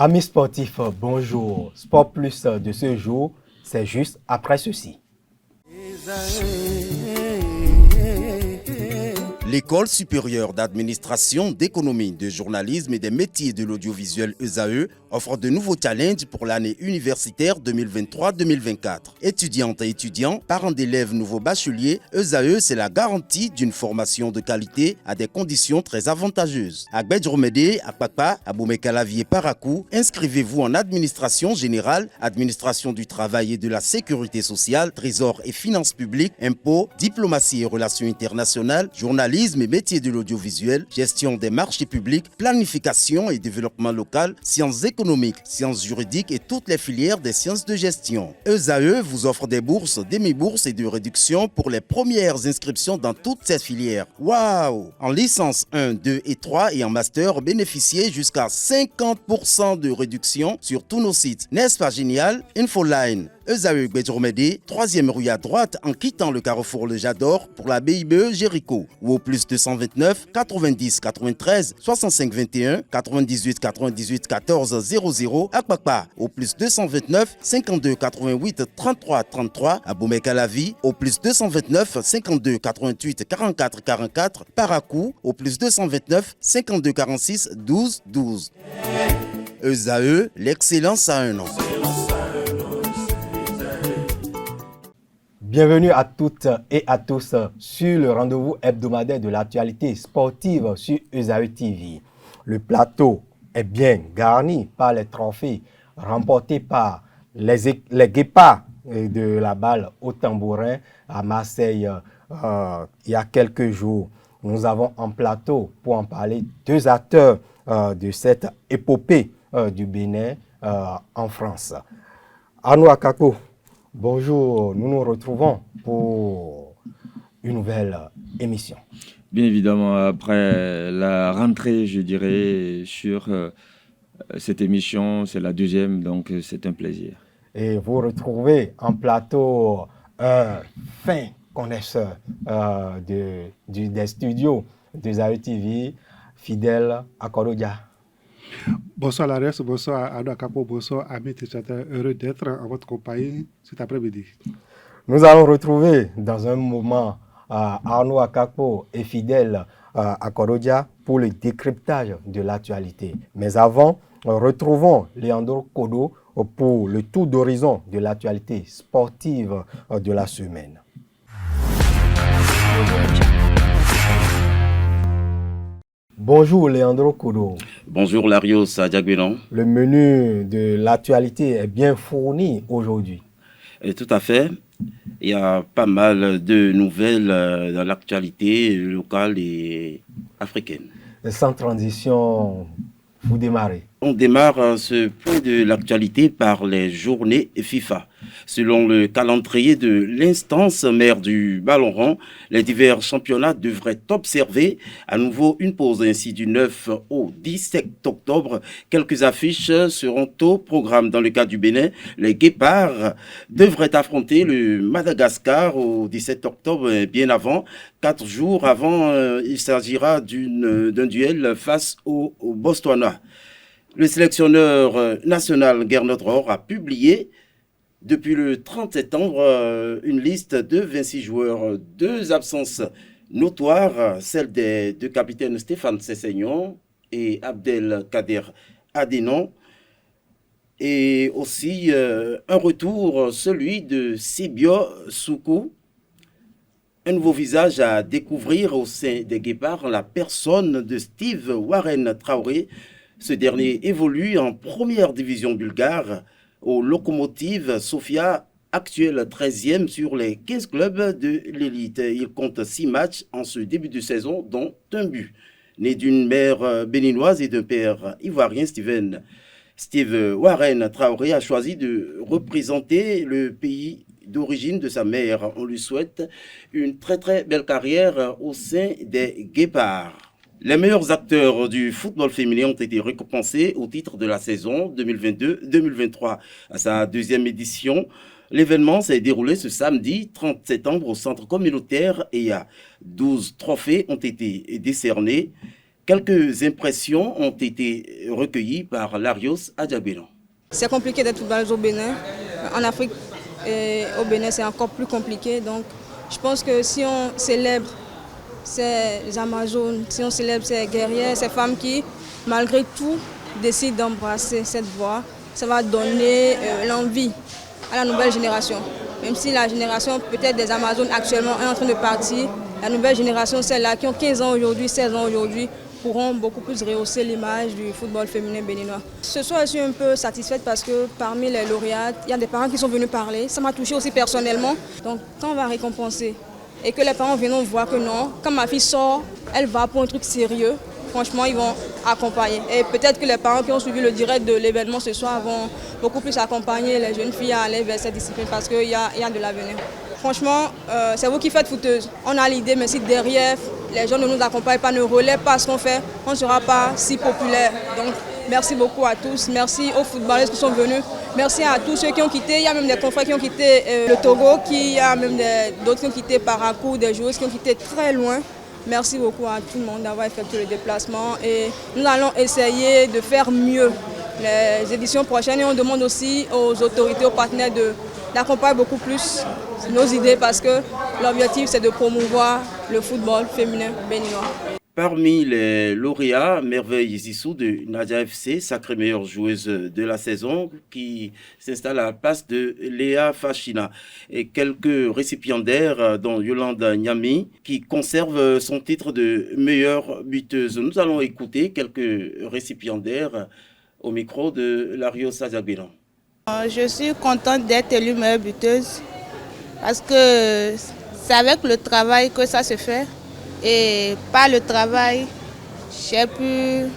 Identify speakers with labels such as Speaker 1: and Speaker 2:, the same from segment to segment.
Speaker 1: Amis sportifs, bonjour. Sport Plus de ce jour, c'est juste après ceci.
Speaker 2: L'École supérieure d'administration, d'économie, de journalisme et des métiers de l'audiovisuel ESAE offre de nouveaux challenges pour l'année universitaire 2023-2024. Étudiantes et étudiants, parents d'élèves nouveaux bacheliers, ESAE, c'est la garantie d'une formation de qualité à des conditions très avantageuses. À Gbedjromede, à Kpakpa, à Boumekalavi et Parakou, inscrivez-vous en administration générale, administration du travail et de la sécurité sociale, trésor et finances publiques, impôts, diplomatie et relations internationales, journalisme et métiers de l'audiovisuel, gestion des marchés publics, planification et développement local, sciences économiques, sciences juridiques et toutes les filières des sciences de gestion. ESAE vous offre des bourses, demi-bourses et de réductions pour les premières inscriptions dans toutes ces filières. Waouh! En licence 1, 2 et 3 et en master, bénéficiez jusqu'à 50% de réduction sur tous nos sites. N'est-ce pas génial? Infoline. ESAE Gbedjromede, 3e rue à droite en quittant le carrefour Le Jador pour la BIBE Jéricho ou au plus 229 90 93 65 21 98 98 14 00 à Kpakpa au plus 229 52 88 33 33 à Boumekalavi au plus 229 52 88 44 44 Parakou au plus 229 52 46 12 12. ESAE, l'excellence à un nom.
Speaker 1: Bienvenue à toutes et à tous sur le rendez-vous hebdomadaire de l'actualité sportive sur ESAE TV. Le plateau est bien garni par les trophées remportés par les Guépards de la balle au tambourin à Marseille il y a quelques jours. Nous avons en plateau pour en parler deux acteurs de cette épopée du Bénin en France. Arnaud Akako. Bonjour, nous nous retrouvons pour une nouvelle émission.
Speaker 3: Bien évidemment, après la rentrée, je dirais, sur cette émission, c'est la deuxième, donc c'est un plaisir.
Speaker 1: Et vous retrouvez en plateau un fin connaisseur des studios de ESAE TV, Fidèle Akorodia.
Speaker 4: Bonsoir Larios, bonsoir Arnaud Akapo, bonsoir amis téléspectateurs, heureux d'être en votre compagnie cet après-midi.
Speaker 1: Nous allons retrouver dans un moment Arnaud Akapo et Fidèle Akorodia pour le décryptage de l'actualité. Mais avant, retrouvons Leandro Kodo pour le tour d'horizon de l'actualité sportive de la semaine. Bonjour Leandro Kodo.
Speaker 2: Bonjour Larios Adjagbenon.
Speaker 1: Le menu de l'actualité est bien fourni aujourd'hui.
Speaker 2: Tout à fait. Il y a pas mal de nouvelles dans l'actualité locale et africaine.
Speaker 1: Sans transition, vous démarrez.
Speaker 2: On démarre ce point de l'actualité par les journées FIFA. Selon le calendrier de l'instance mère du ballon rond, les divers championnats devraient observer à nouveau une pause ainsi du 9 au 17 octobre. Quelques affiches seront au programme. Dans le cas du Bénin, les Guépards devraient affronter le Madagascar au 17 octobre, bien avant. 4 jours avant, il s'agira d'un duel face au Botswana. Le sélectionneur national Gernot Rohr a publié depuis le 30 septembre une liste de 26 joueurs, 2 absences notoires, celle des 2 capitaines Stéphane Sessegnon et Abdelkader Adénon, et aussi un retour, celui de Sibio Soukou. Un nouveau visage à découvrir au sein des Guépards, la personne de Steve Warren Traoré. Ce dernier évolue en première division bulgare au Lokomotiv Sofia, actuel 13e sur les 15 clubs de l'élite. Il compte 6 matchs en ce début de saison, dont un but. Né d'une mère béninoise et d'un père ivoirien, Steve Warren Traoré a choisi de représenter le pays d'origine de sa mère. On lui souhaite une très très belle carrière au sein des Guépards. Les meilleurs acteurs du football féminin ont été récompensés au titre de la saison 2022-2023. À sa 2e édition, l'événement s'est déroulé ce samedi 30 septembre au centre communautaire et 12 trophées ont été décernés. Quelques impressions ont été recueillies par Larios Adjabélan.
Speaker 5: C'est compliqué d'être footballeuse au Bénin. En Afrique et au Bénin, c'est encore plus compliqué. Donc, je pense que si on célèbre ces Amazones, si on célèbre ces guerrières, ces femmes qui, malgré tout, décident d'embrasser cette voie, ça va donner l'envie à la nouvelle génération. Même si la génération peut-être des Amazones actuellement est en train de partir, la nouvelle génération, celles-là qui ont 15 ans aujourd'hui, 16 ans aujourd'hui, pourront beaucoup plus rehausser l'image du football féminin béninois. Ce soir, je suis un peu satisfaite parce que parmi les lauréates, il y a des parents qui sont venus parler. Ça m'a touchée aussi personnellement. Donc quand on va récompenser et que les parents viennent voir que non, quand ma fille sort, elle va pour un truc sérieux, franchement, ils vont accompagner. Et peut-être que les parents qui ont suivi le direct de l'événement ce soir vont beaucoup plus accompagner les jeunes filles à aller vers cette discipline parce qu'il y a de l'avenir. Franchement, c'est vous qui faites footeuse. On a l'idée, mais si derrière, les gens ne nous accompagnent pas, ne relèvent pas ce qu'on fait, on ne sera pas si populaire. Donc, merci beaucoup à tous. Merci aux footballeurs qui sont venus. Merci à tous ceux qui ont quitté. Il y a même des confrères qui ont quitté le Togo, il y a même d'autres qui ont quitté Parakou, des joueuses qui ont quitté très loin. Merci beaucoup à tout le monde d'avoir effectué le déplacement et nous allons essayer de faire mieux les éditions prochaines et on demande aussi aux autorités, aux partenaires d'accompagner beaucoup plus nos idées parce que l'objectif c'est de promouvoir le football féminin béninois.
Speaker 2: Parmi les lauréats, Merveille Zissou de Nadia FC, sacrée meilleure joueuse de la saison, qui s'installe à la place de Léa Fachina. Et quelques récipiendaires, dont Yolande Nyami, qui conserve son titre de meilleure buteuse. Nous allons écouter quelques récipiendaires au micro de Larios Adjabélan.
Speaker 6: Je suis contente d'être élue meilleure buteuse parce que c'est avec le travail que ça se fait. Et par le travail, j'ai pu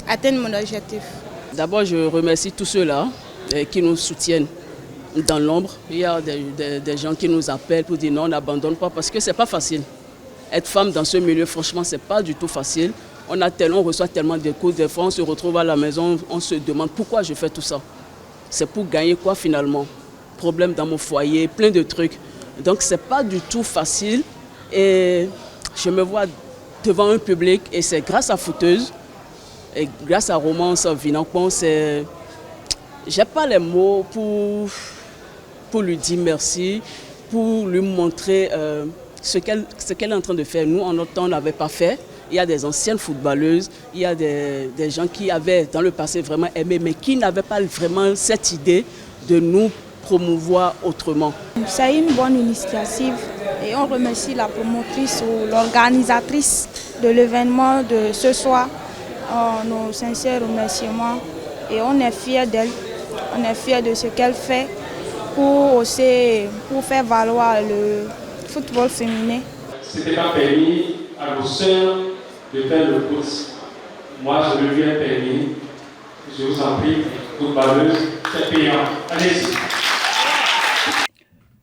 Speaker 6: atteindre mon objectif.
Speaker 7: D'abord, je remercie tous ceux-là qui nous soutiennent dans l'ombre. Il y a des gens qui nous appellent pour dire non, on n'abandonne pas parce que ce n'est pas facile. Être femme dans ce milieu, franchement, ce n'est pas du tout facile. On reçoit tellement de coups, des fois on se retrouve à la maison, on se demande pourquoi je fais tout ça. C'est pour gagner quoi finalement? Problème dans mon foyer, plein de trucs. Donc ce n'est pas du tout facile. Et je me vois devant un public et c'est grâce à Footeuse et grâce à Romance Vinankpon, j'ai pas les mots pour lui dire merci, pour lui montrer ce qu'elle est en train de faire. Nous, en notre temps, on n'avait pas fait. Il y a des anciennes footballeuses, il y a des gens qui avaient dans le passé vraiment aimé, mais qui n'avaient pas vraiment cette idée de nous promouvoir autrement.
Speaker 8: C'est une bonne initiative et on remercie la promotrice ou l'organisatrice de l'événement de ce soir. Nos sincères remerciements et on est fiers d'elle, on est fiers de ce qu'elle fait pour faire valoir le football féminin.
Speaker 9: Ce n'était pas permis à nos sœurs de faire le foot. Moi, je le lui ai permis. Je vous en prie, footballeuse, c'est payant. Allez-y.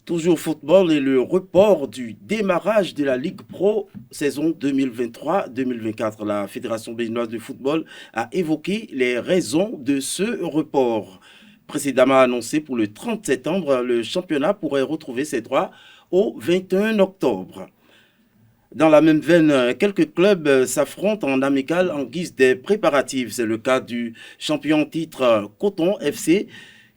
Speaker 2: Toujours football et le report du démarrage de la Ligue Pro saison 2023-2024. La Fédération béninoise de football a évoqué les raisons de ce report. Précédemment annoncé pour le 30 septembre, le championnat pourrait retrouver ses droits au 21 octobre. Dans la même veine, quelques clubs s'affrontent en amical en guise des préparatifs. C'est le cas du champion titre Coton FC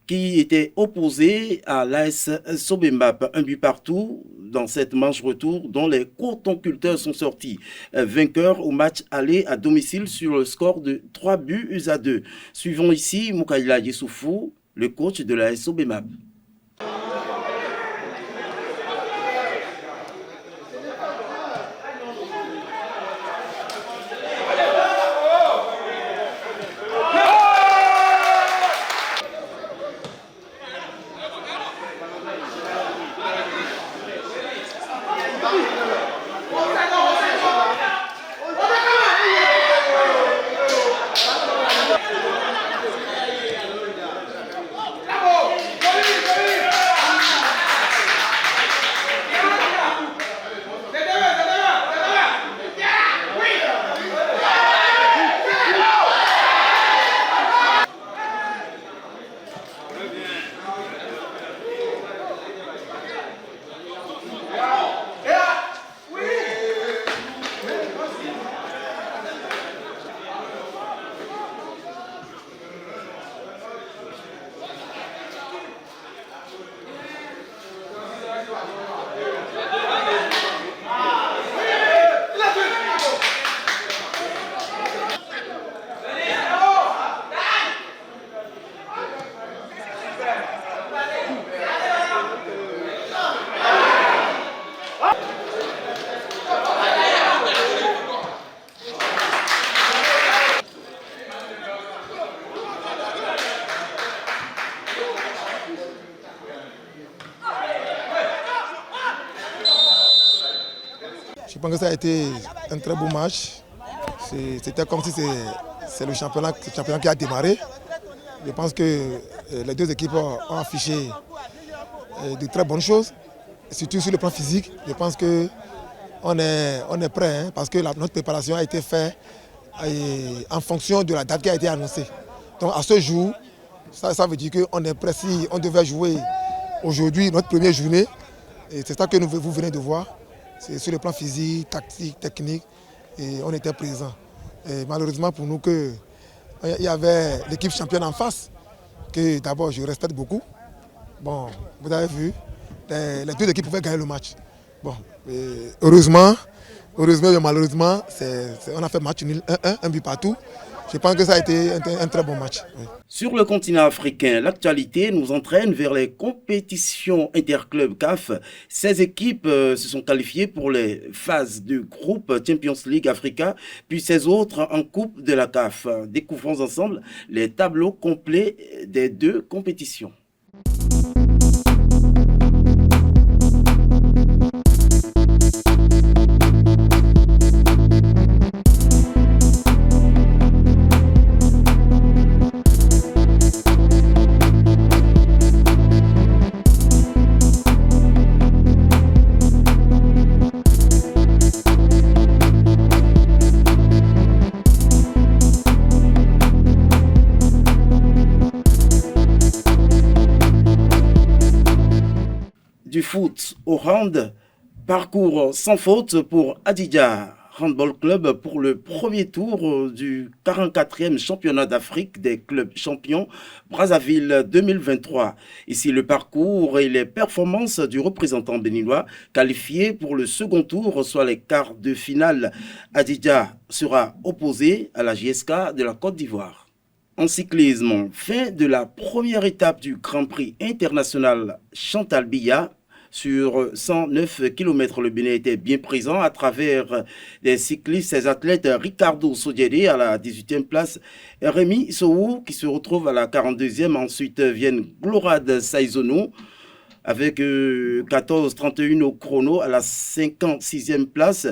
Speaker 2: qui était opposé à l'AS Sobembap. Un but partout dans cette manche retour dont les cotonculteurs sont sortis vainqueurs au match aller à domicile sur le score de 3-2. Suivons ici Moukaïla Yessoufou, le coach de l'AS Sobembap.
Speaker 10: pense que ça a été un très beau match. C'était comme si c'est le championnat qui a démarré. Je pense que les deux équipes ont affiché de très bonnes choses, surtout sur le plan physique. Je pense qu'on est prêt, hein, parce que notre préparation a été faite en fonction de la date qui a été annoncée. Donc à ce jour, ça veut dire qu'on est prêt. Si on devait jouer aujourd'hui notre première journée, et c'est ça que vous venez de voir. C'est sur le plan physique, tactique, technique, et on était présents. Et malheureusement pour nous, il y avait l'équipe championne en face, que d'abord je respecte beaucoup. Bon, vous avez vu, les deux équipes pouvaient gagner le match. Bon, heureusement, mais malheureusement, on a fait match nul 1-1, un but partout. Je pense que ça a été un très bon match. Oui.
Speaker 2: Sur le continent africain, l'actualité nous entraîne vers les compétitions interclubs CAF. 16 équipes se sont qualifiées pour les phases de groupe Champions League Africa, puis 16 autres en Coupe de la CAF. Découvrons ensemble les tableaux complets des deux compétitions. Du foot au hand, parcours sans faute pour Hadidja Handball Club pour le premier tour du 44e championnat d'Afrique des clubs champions Brazzaville 2023. Ici le parcours et les performances du représentant béninois qualifié pour le second tour, soit les quarts de finale. Hadidja sera opposé à la JSK de la Côte d'Ivoire. En cyclisme, fin de la première étape du Grand Prix international Chantal Biya. Sur 109 km, le Bénin était bien présent à travers des cyclistes, ses athlètes Ricardo Sodiede à la 18e place, Rémi Soou qui se retrouve à la 42e. Ensuite viennent Glorad Saizonou avec 14,31 au chrono à la 56e place.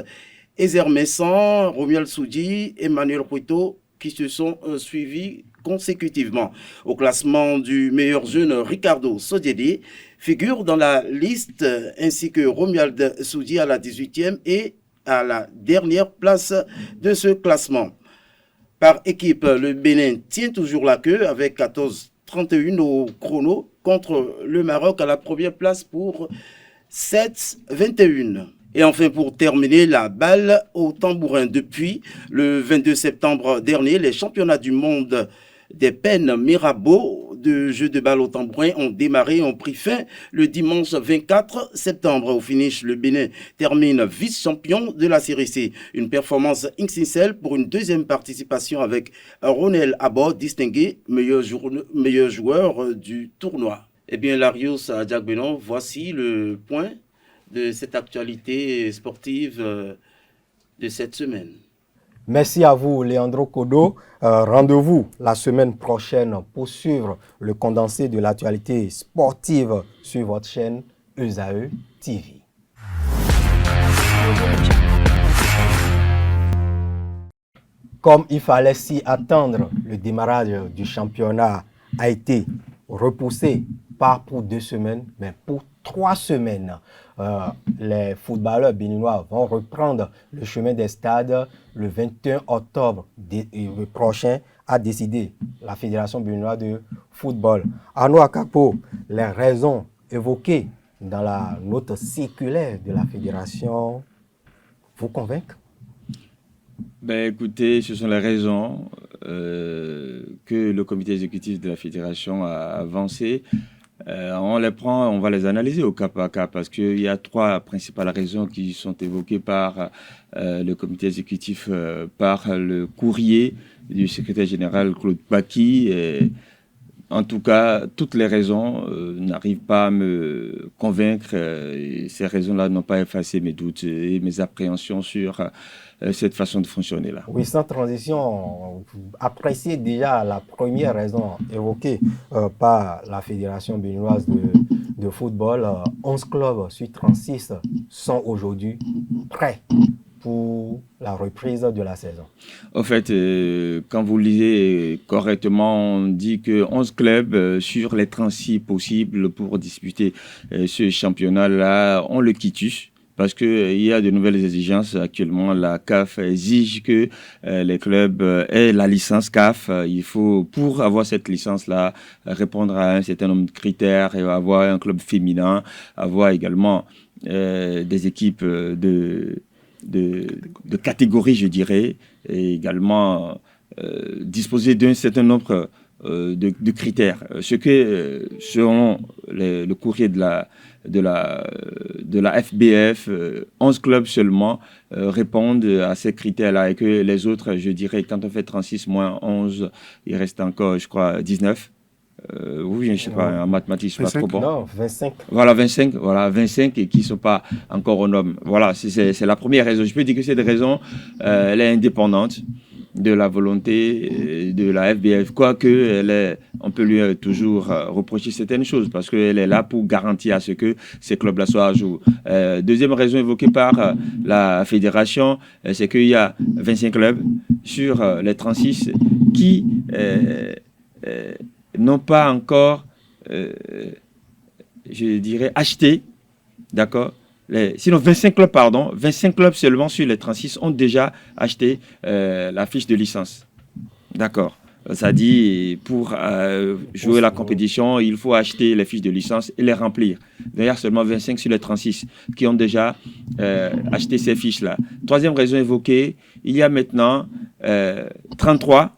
Speaker 2: Ezer Messan, Romuald Soudi, Emmanuel Ruito qui se sont suivis consécutivement. Au classement du meilleur jeune, Ricardo Sodiede figure dans la liste, ainsi que Romuald Soudi à la 18e et à la dernière place de ce classement. Par équipe, le Bénin tient toujours la queue avec 14,31 au chrono contre le Maroc à la première place pour 7,21. Et enfin, pour terminer, la balle au tambourin. Depuis le 22 septembre dernier, les championnats du monde des peines Mirabeau de jeux de balle au tambourin ont démarré et ont pris fin le dimanche 24 septembre. Au finish, le Bénin termine vice-champion de la série C. Une performance XXL pour une deuxième participation avec Ronel Abord, distingué meilleur joueur du tournoi. Eh bien, Larios Adjagbenon, voici le point de cette actualité sportive de cette semaine.
Speaker 1: Merci à vous, Leandro Kodo. Rendez-vous la semaine prochaine pour suivre le condensé de l'actualité sportive sur votre chaîne ESAE TV. Comme il fallait s'y attendre, le démarrage du championnat a été repoussé pas pour 2 semaines, mais pour 3 semaines. Les footballeurs béninois vont reprendre le chemin des stades le 21 octobre prochain, a décidé la Fédération béninoise de football. Arnaud Akapo, les raisons évoquées dans la note circulaire de la Fédération vous convainquent?
Speaker 3: Ben, écoutez, ce sont les raisons que le comité exécutif de la Fédération a avancées. On les prend, on va les analyser au cas par cas parce qu'il y a 3 principales raisons qui sont évoquées par le comité exécutif, par le courrier du secrétaire général Claude Paqui. En tout cas, toutes les raisons n'arrivent pas à me convaincre. Et ces raisons-là n'ont pas effacé mes doutes et mes appréhensions sur cette façon de fonctionner là.
Speaker 1: Oui, sans transition, appréciez déjà la première raison évoquée par la Fédération béninoise de football. 11 clubs sur 36 sont aujourd'hui prêts pour la reprise de la saison?
Speaker 3: En fait, quand vous lisez correctement, on dit que 11 clubs sur les 36 possibles pour disputer ce championnat-là ont le quitus. Parce qu'il y a de nouvelles exigences. Actuellement, la CAF exige que les clubs aient la licence CAF. Il faut, pour avoir cette licence-là, répondre à un certain nombre de critères et avoir un club féminin, avoir également des équipes de catégorie, je dirais, et également disposer d'un certain nombre de critères. Ce que, selon le courrier de la FBF, 11 clubs seulement répondent à ces critères-là et que les autres, je dirais, quand on fait 36 moins 11, il reste encore, je crois, 19. Oui, je ne sais pas, en mathématiques, je ne suis pas trop bon.
Speaker 1: Non, 25.
Speaker 3: Voilà, 25 et qui ne sont pas encore aux normes. Voilà, c'est la première raison. Je peux dire que cette raison, elle est indépendante de la volonté de la FBF, quoique on peut lui toujours reprocher certaines choses parce qu'elle est là pour garantir à ce que ces clubs-là soient à jour. Deuxième raison évoquée par la fédération, c'est qu'il y a 25 clubs sur les 36 qui n'ont pas encore, je dirais, acheté, d'accord, sinon 25 clubs seulement sur les 36 ont déjà acheté la fiche de licence. D'accord. Ça dit, pour jouer la compétition, il faut acheter les fiches de licence et les remplir. D'ailleurs, seulement 25 sur les 36 qui ont déjà acheté ces fiches-là. Troisième raison évoquée, il y a maintenant 33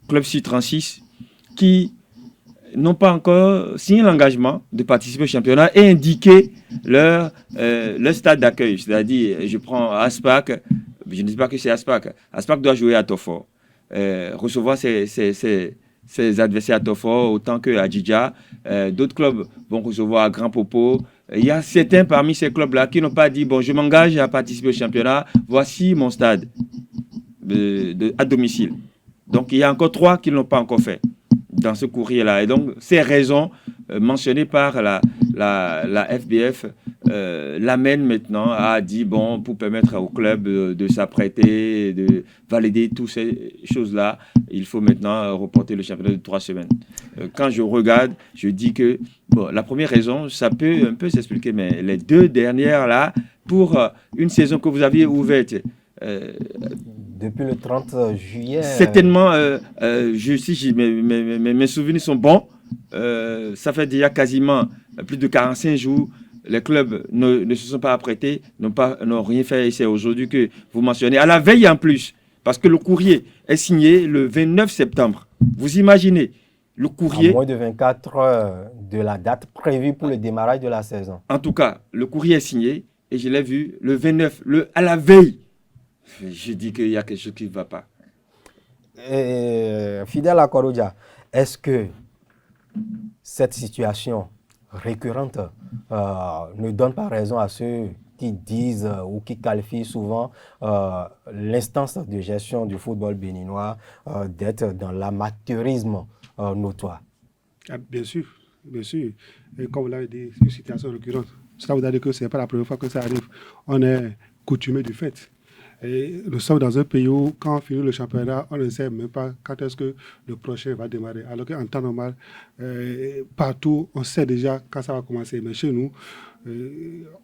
Speaker 3: clubs sur 36 qui n'ont pas encore signé l'engagement de participer au championnat et indiqué leur stade d'accueil. C'est-à-dire, je prends Aspac, je ne dis pas que c'est Aspac. Aspac doit jouer à Tofor, recevoir ses adversaires à Tofor autant qu'à Djidja. D'autres clubs vont recevoir à Grand Popo. Il y a certains parmi ces clubs-là qui n'ont pas dit, bon, je m'engage à participer au championnat, voici mon stade à domicile. Donc, il y a encore 3 qui ne l'ont pas encore fait dans ce courrier-là. Et donc, ces raisons mentionnées par la FBF l'amènent maintenant à dire, bon, pour permettre au club de s'apprêter, de valider toutes ces choses-là, il faut maintenant reporter le championnat de 3 semaines. Quand je regarde, je dis que, bon, la première raison, ça peut un peu s'expliquer, mais les 2 dernières-là, pour une saison que vous aviez ouverte,
Speaker 1: depuis le 30 juillet.
Speaker 3: Certainement, si mes souvenirs sont bons, ça fait déjà quasiment plus de 45 jours. Les clubs ne se sont pas apprêtés, n'ont rien fait. Et c'est aujourd'hui que vous mentionnez. À la veille en plus, parce que le courrier est signé le 29 septembre. Vous imaginez, le courrier...
Speaker 1: À moins de 24 heures de la date prévue pour le démarrage de la saison.
Speaker 3: En tout cas, le courrier est signé et je l'ai vu le 29, à la veille. Je dis qu'il y a quelque chose qui ne va pas.
Speaker 1: Fidèle à Korodia, est-ce que cette situation récurrente ne donne pas raison à ceux qui disent ou qui qualifient souvent l'instance de gestion du football béninois d'être dans l'amateurisme notoire?
Speaker 4: Bien sûr, bien sûr. Et comme vous l'avez dit, c'est une situation récurrente. Ça veut dire que ce n'est pas la première fois que ça arrive. On est coutumé du fait. Et nous sommes dans un pays où, quand on finit le championnat, on ne sait même pas quand est-ce que le prochain va démarrer. Alors qu'en temps normal, partout, on sait déjà quand ça va commencer. Mais chez nous,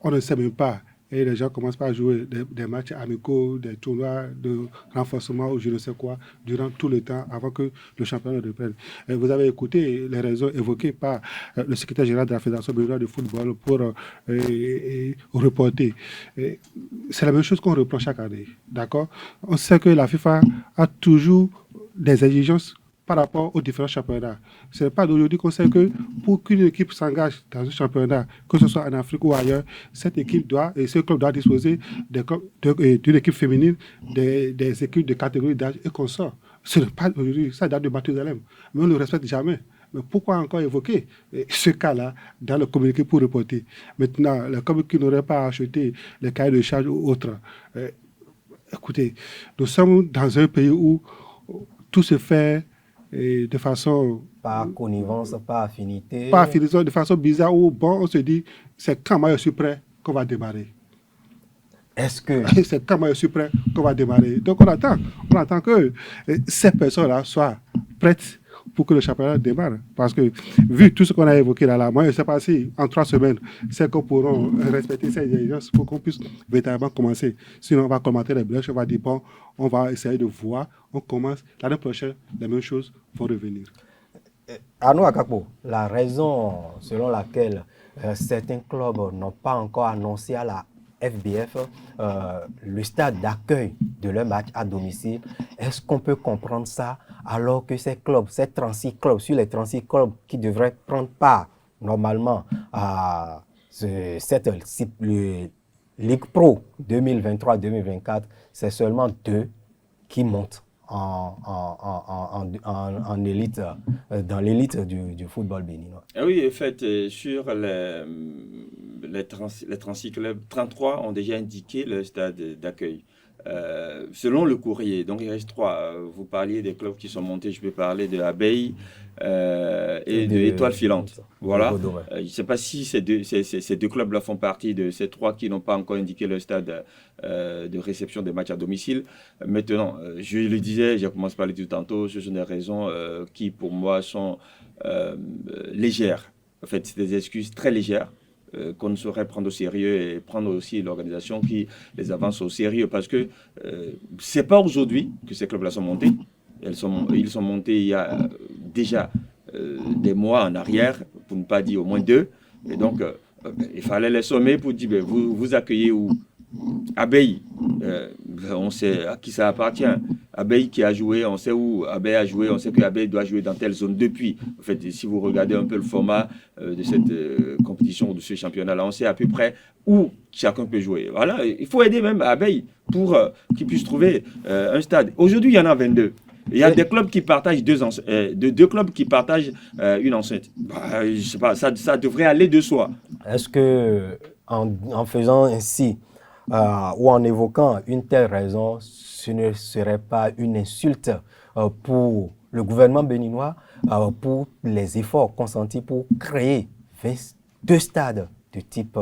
Speaker 4: on ne sait même pas. Et les gens commencent par jouer des matchs amicaux, des tournois de renforcement ou je ne sais quoi, durant tout le temps avant que le championnat reprenne. Et vous avez écouté les raisons évoquées par le secrétaire général de la Fédération béninoise de football pour reporter. C'est la même chose qu'on reprend chaque année. D'accord? On sait que la FIFA a toujours des exigences par rapport aux différents championnats. Ce n'est pas d'aujourd'hui qu'on sait que pour qu'une équipe s'engage dans un championnat, que ce soit en Afrique ou ailleurs, cette équipe doit, et ce club doit disposer d'une équipe féminine, des équipes de catégorie d'âge et consorts. Ce n'est pas d'aujourd'hui, ça date de Mathusalem, mais on ne le respecte jamais. Mais pourquoi encore évoquer ce cas-là dans le communiqué pour reporter? Maintenant, les clubs qui n'auraient pas acheté les cahiers de charges ou autres, écoutez, nous sommes dans un pays où tout se fait et de façon...
Speaker 1: Par connivence, par affinité.
Speaker 4: Par affinité, de façon bizarre, où bon, on se dit, c'est quand moi je suis prêt qu'on va démarrer.
Speaker 1: Est-ce que...
Speaker 4: C'est quand je suis prêt qu'on va démarrer. Donc on attend que ces personnes-là soient prêtes pour que le championnat démarre. Parce que, vu tout ce qu'on a évoqué là, moi, je ne sais pas si en 3 semaines, c'est qu'on pourra respecter ces exigences pour qu'on puisse véritablement commencer. Sinon, on va commenter les blèches, on va dire, bon, on va essayer de voir, on commence. L'année prochaine, les mêmes choses vont revenir.
Speaker 1: Arnaud Akakpo, la raison selon laquelle certains clubs n'ont pas encore annoncé à la FBF le stade d'accueil de leur match à domicile, est-ce qu'on peut comprendre ça alors que ces clubs, ces 36 clubs, sur les 36 clubs qui devraient prendre part normalement à cette Ligue Pro 2023-2024, c'est seulement 2 qui montent en élite, dans l'élite du football béninois.
Speaker 3: Oui, en fait, sur les 36 clubs, 33 ont déjà indiqué le stade d'accueil. Selon le courrier, donc il reste 3. Vous parliez des clubs qui sont montés, je peux parler de Abeille et de Étoile Filante. Voilà. Je ne sais pas si ces deux clubs-là font partie de ces 3 qui n'ont pas encore indiqué le stade de réception des matchs à domicile. Maintenant, je le disais, j'ai commencé par le dire tantôt, ce sont des raisons qui pour moi sont légères. En fait, c'est des excuses très légères. Qu'on ne saurait prendre au sérieux et prendre aussi l'organisation qui les avance au sérieux parce que c'est pas aujourd'hui que ces clubs-là sont montés. Ils sont montés il y a déjà des mois en arrière, pour ne pas dire au moins 2. Et donc, il fallait les sommer pour dire vous accueillez où Abeille, on sait à qui ça appartient. Abeille qui a joué, on sait où Abeille a joué, on sait que Abeille doit jouer dans telle zone depuis. En fait, si vous regardez un peu le format de cette compétition, de ce championnat-là, on sait à peu près où chacun peut jouer. Voilà, il faut aider même Abeille pour qu'il puisse trouver un stade. Aujourd'hui, il y en a 22. Il y a des clubs qui partagent deux clubs qui partagent une enceinte. Bah, je sais pas, ça devrait aller de soi.
Speaker 1: Est-ce que en faisant ainsi ou en évoquant une telle raison, ce ne serait pas une insulte pour le gouvernement béninois pour les efforts consentis pour créer 2 stades de type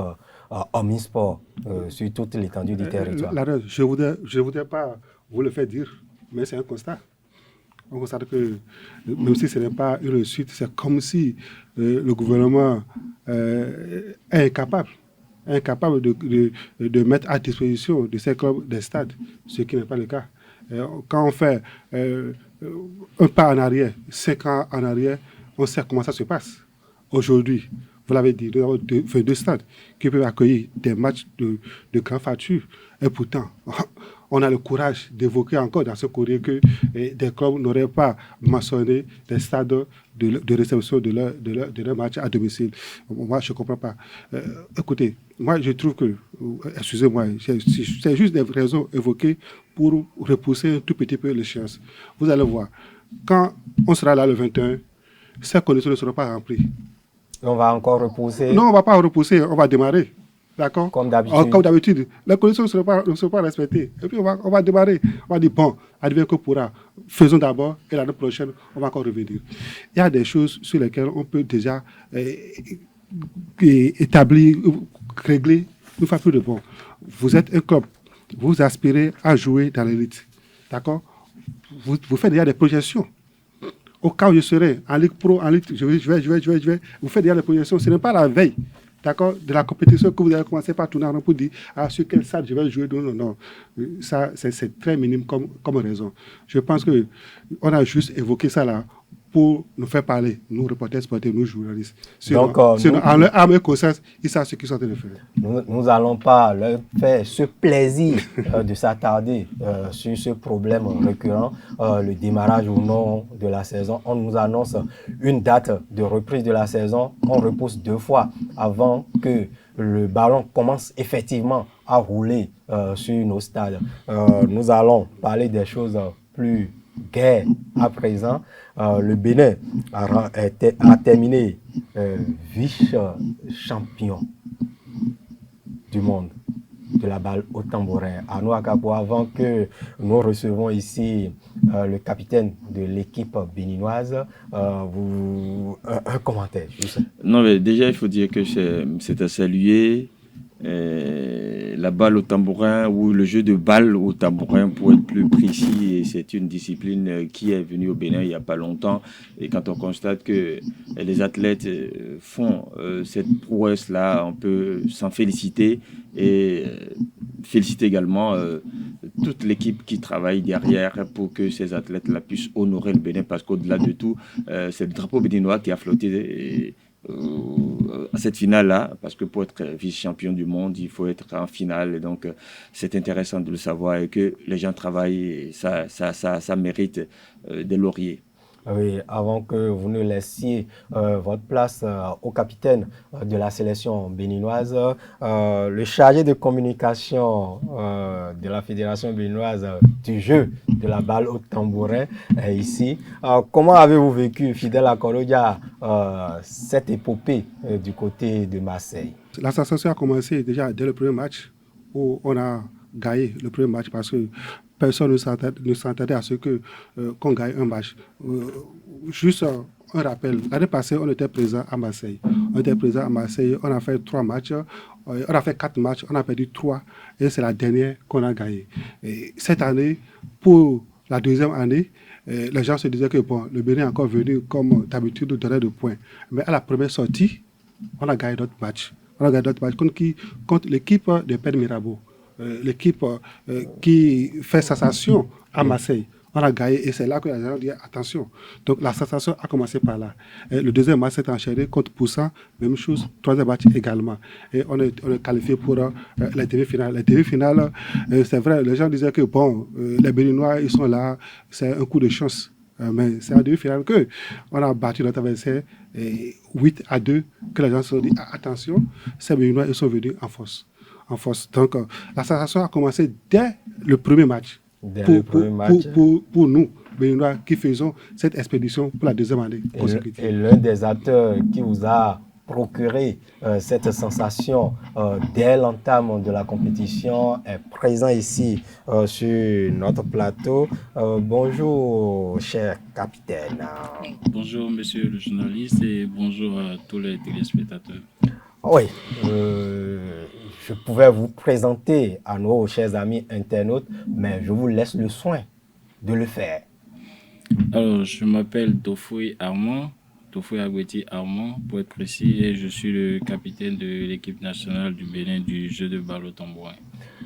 Speaker 1: omnisport sur toute l'étendue du territoire?
Speaker 4: Je voudrais pas vous le faire dire, mais c'est un constat. On constate que même si ce n'est pas une réussite, c'est comme si le gouvernement est incapable de mettre à disposition de ces clubs des stades, ce qui n'est pas le cas. Quand on fait un pas en arrière, 5 ans en arrière, on sait comment ça se passe. Aujourd'hui, vous l'avez dit, nous avons 22 stades qui peuvent accueillir des matchs de grande facture. Et pourtant, on a le courage d'évoquer encore dans ce courrier que des clubs n'auraient pas mentionné des stades de réception de leur match à domicile. Moi, je ne comprends pas. Écoutez, moi, je trouve que, excusez-moi, c'est juste des raisons évoquées pour repousser un tout petit peu l'échéance. Vous allez voir, quand on sera là le 21, ces conditions ne seront pas remplies.
Speaker 1: On va encore repousser?
Speaker 4: Non, on ne va pas repousser, on va démarrer. D'accord?
Speaker 1: Comme d'habitude.
Speaker 4: Comme d'habitude. Les conditions ne seront pas respectées. Et puis, on va démarrer. On va dire, bon, advienne que pourra. Faisons d'abord, et l'année prochaine, on va encore revenir. Il y a des choses sur lesquelles on peut déjà établir, régler, nous faire plus de bon. Vous êtes un club. Vous aspirez à jouer dans l'élite. D'accord? Vous faites déjà des projections. Au cas où je serai en Ligue Pro, en Ligue, je vais. Vous faites déjà des projections. Ce n'est pas la veille. D'accord, de la compétition que vous allez commencer par tourner en rond pour dire sur quel stade je vais jouer. Non. Ça, c'est très minime comme raison. Je pense qu'on a juste évoqué ça là pour nous faire parler, nous reporters sportifs, nous journalistes. Sinon, en leur âme et conscience, ils savent ce qu'ils sont en train de faire.
Speaker 1: Nous n'allons pas leur faire ce plaisir de s'attarder sur ce problème récurrent, le démarrage ou non de la saison. On nous annonce une date de reprise de la saison, on repousse 2 fois avant que le ballon commence effectivement à rouler sur nos stades. Nous allons parler des choses plus gaies à présent. Le Bénin a terminé vice-champion du monde de la balle au tambourin. Arnaud Akakpo, avant que nous recevons ici le capitaine de l'équipe béninoise, un commentaire.
Speaker 3: Non, mais déjà, il faut dire que c'est à saluer la balle au tambourin ou le jeu de balle au tambourin pour être plus précis. Et c'est une discipline qui est venue au Bénin il n'y a pas longtemps. Et quand on constate que les athlètes font cette prouesse-là, on peut s'en féliciter et féliciter également toute l'équipe qui travaille derrière pour que ces athlètes-là puissent honorer le Bénin, parce qu'au-delà de tout, c'est le drapeau béninois qui a flotté à cette finale-là, parce que pour être vice-champion du monde, il faut être en finale. Et donc, c'est intéressant de le savoir et que les gens travaillent, et ça mérite des lauriers.
Speaker 1: Oui, avant que vous ne laissiez votre place au capitaine de la sélection béninoise, le chargé de communication de la fédération béninoise du jeu de la balle au tambourin est ici. Comment avez-vous vécu, Fidel Akorodia, cette épopée du côté de Marseille?
Speaker 4: La sensation a commencé déjà dès le premier match où on a gagné le premier match parce que personne ne s'attendait à ce qu'on gagne un match. Juste un rappel, l'année passée, on était présent à Marseille. On a fait 3 matchs, on a fait 4 matchs, on a perdu 3 et c'est la dernière qu'on a gagnée. Et cette année, pour la deuxième année, les gens se disaient que bon, le Bénin est encore venu comme d'habitude nous donner de points. Mais à la première sortie, on a gagné d'autres matchs. Contre l'équipe de Pedro Mirabeau. L'équipe qui fait sensation à Marseille. On a gagné et c'est là que les gens ont dit attention. Donc la sensation a commencé par là. Et le deuxième match s'est enchaîné contre Poussin, même chose, troisième match également. Et on est qualifié pour les demi-finales. Les demi-finales, c'est vrai, les gens disaient que bon, les Béninois, ils sont là, c'est un coup de chance. Mais c'est en demi-finale qu'on a battu notre adversaire 8-2, que les gens se sont dit attention, ces Béninois, ils sont venus en force. Donc, la sensation a commencé dès le premier match. Pour nous, Béninois, qui faisons cette expédition pour la deuxième année consécutive.
Speaker 1: Et l'un des acteurs qui vous a procuré cette sensation dès l'entame de la compétition est présent ici sur notre plateau. Bonjour, cher capitaine.
Speaker 11: Bonjour, monsieur le journaliste, et bonjour à tous les téléspectateurs.
Speaker 1: Oui, je pouvais vous présenter à nos chers amis internautes, mais je vous laisse le soin de le faire.
Speaker 11: Alors, je m'appelle Dofoué Armand, Dofoué Agoueti Armand, pour être précis, et je suis le capitaine de l'équipe nationale du Bénin du jeu de balle au tambourin.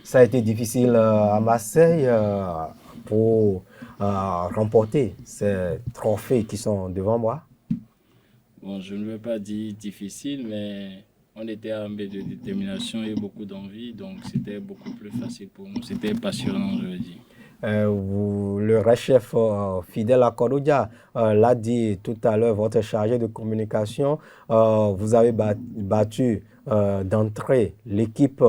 Speaker 1: Ça a été difficile à Marseille pour remporter ces trophées qui sont devant moi?
Speaker 11: Bon, je ne vais pas dire difficile, mais on était armé de détermination et beaucoup d'envie, donc c'était beaucoup plus facile pour nous. C'était passionnant, je veux dire.
Speaker 1: Le chef Fidel Akorodia l'a dit tout à l'heure, votre chargé de communication, vous avez battu d'entrée l'équipe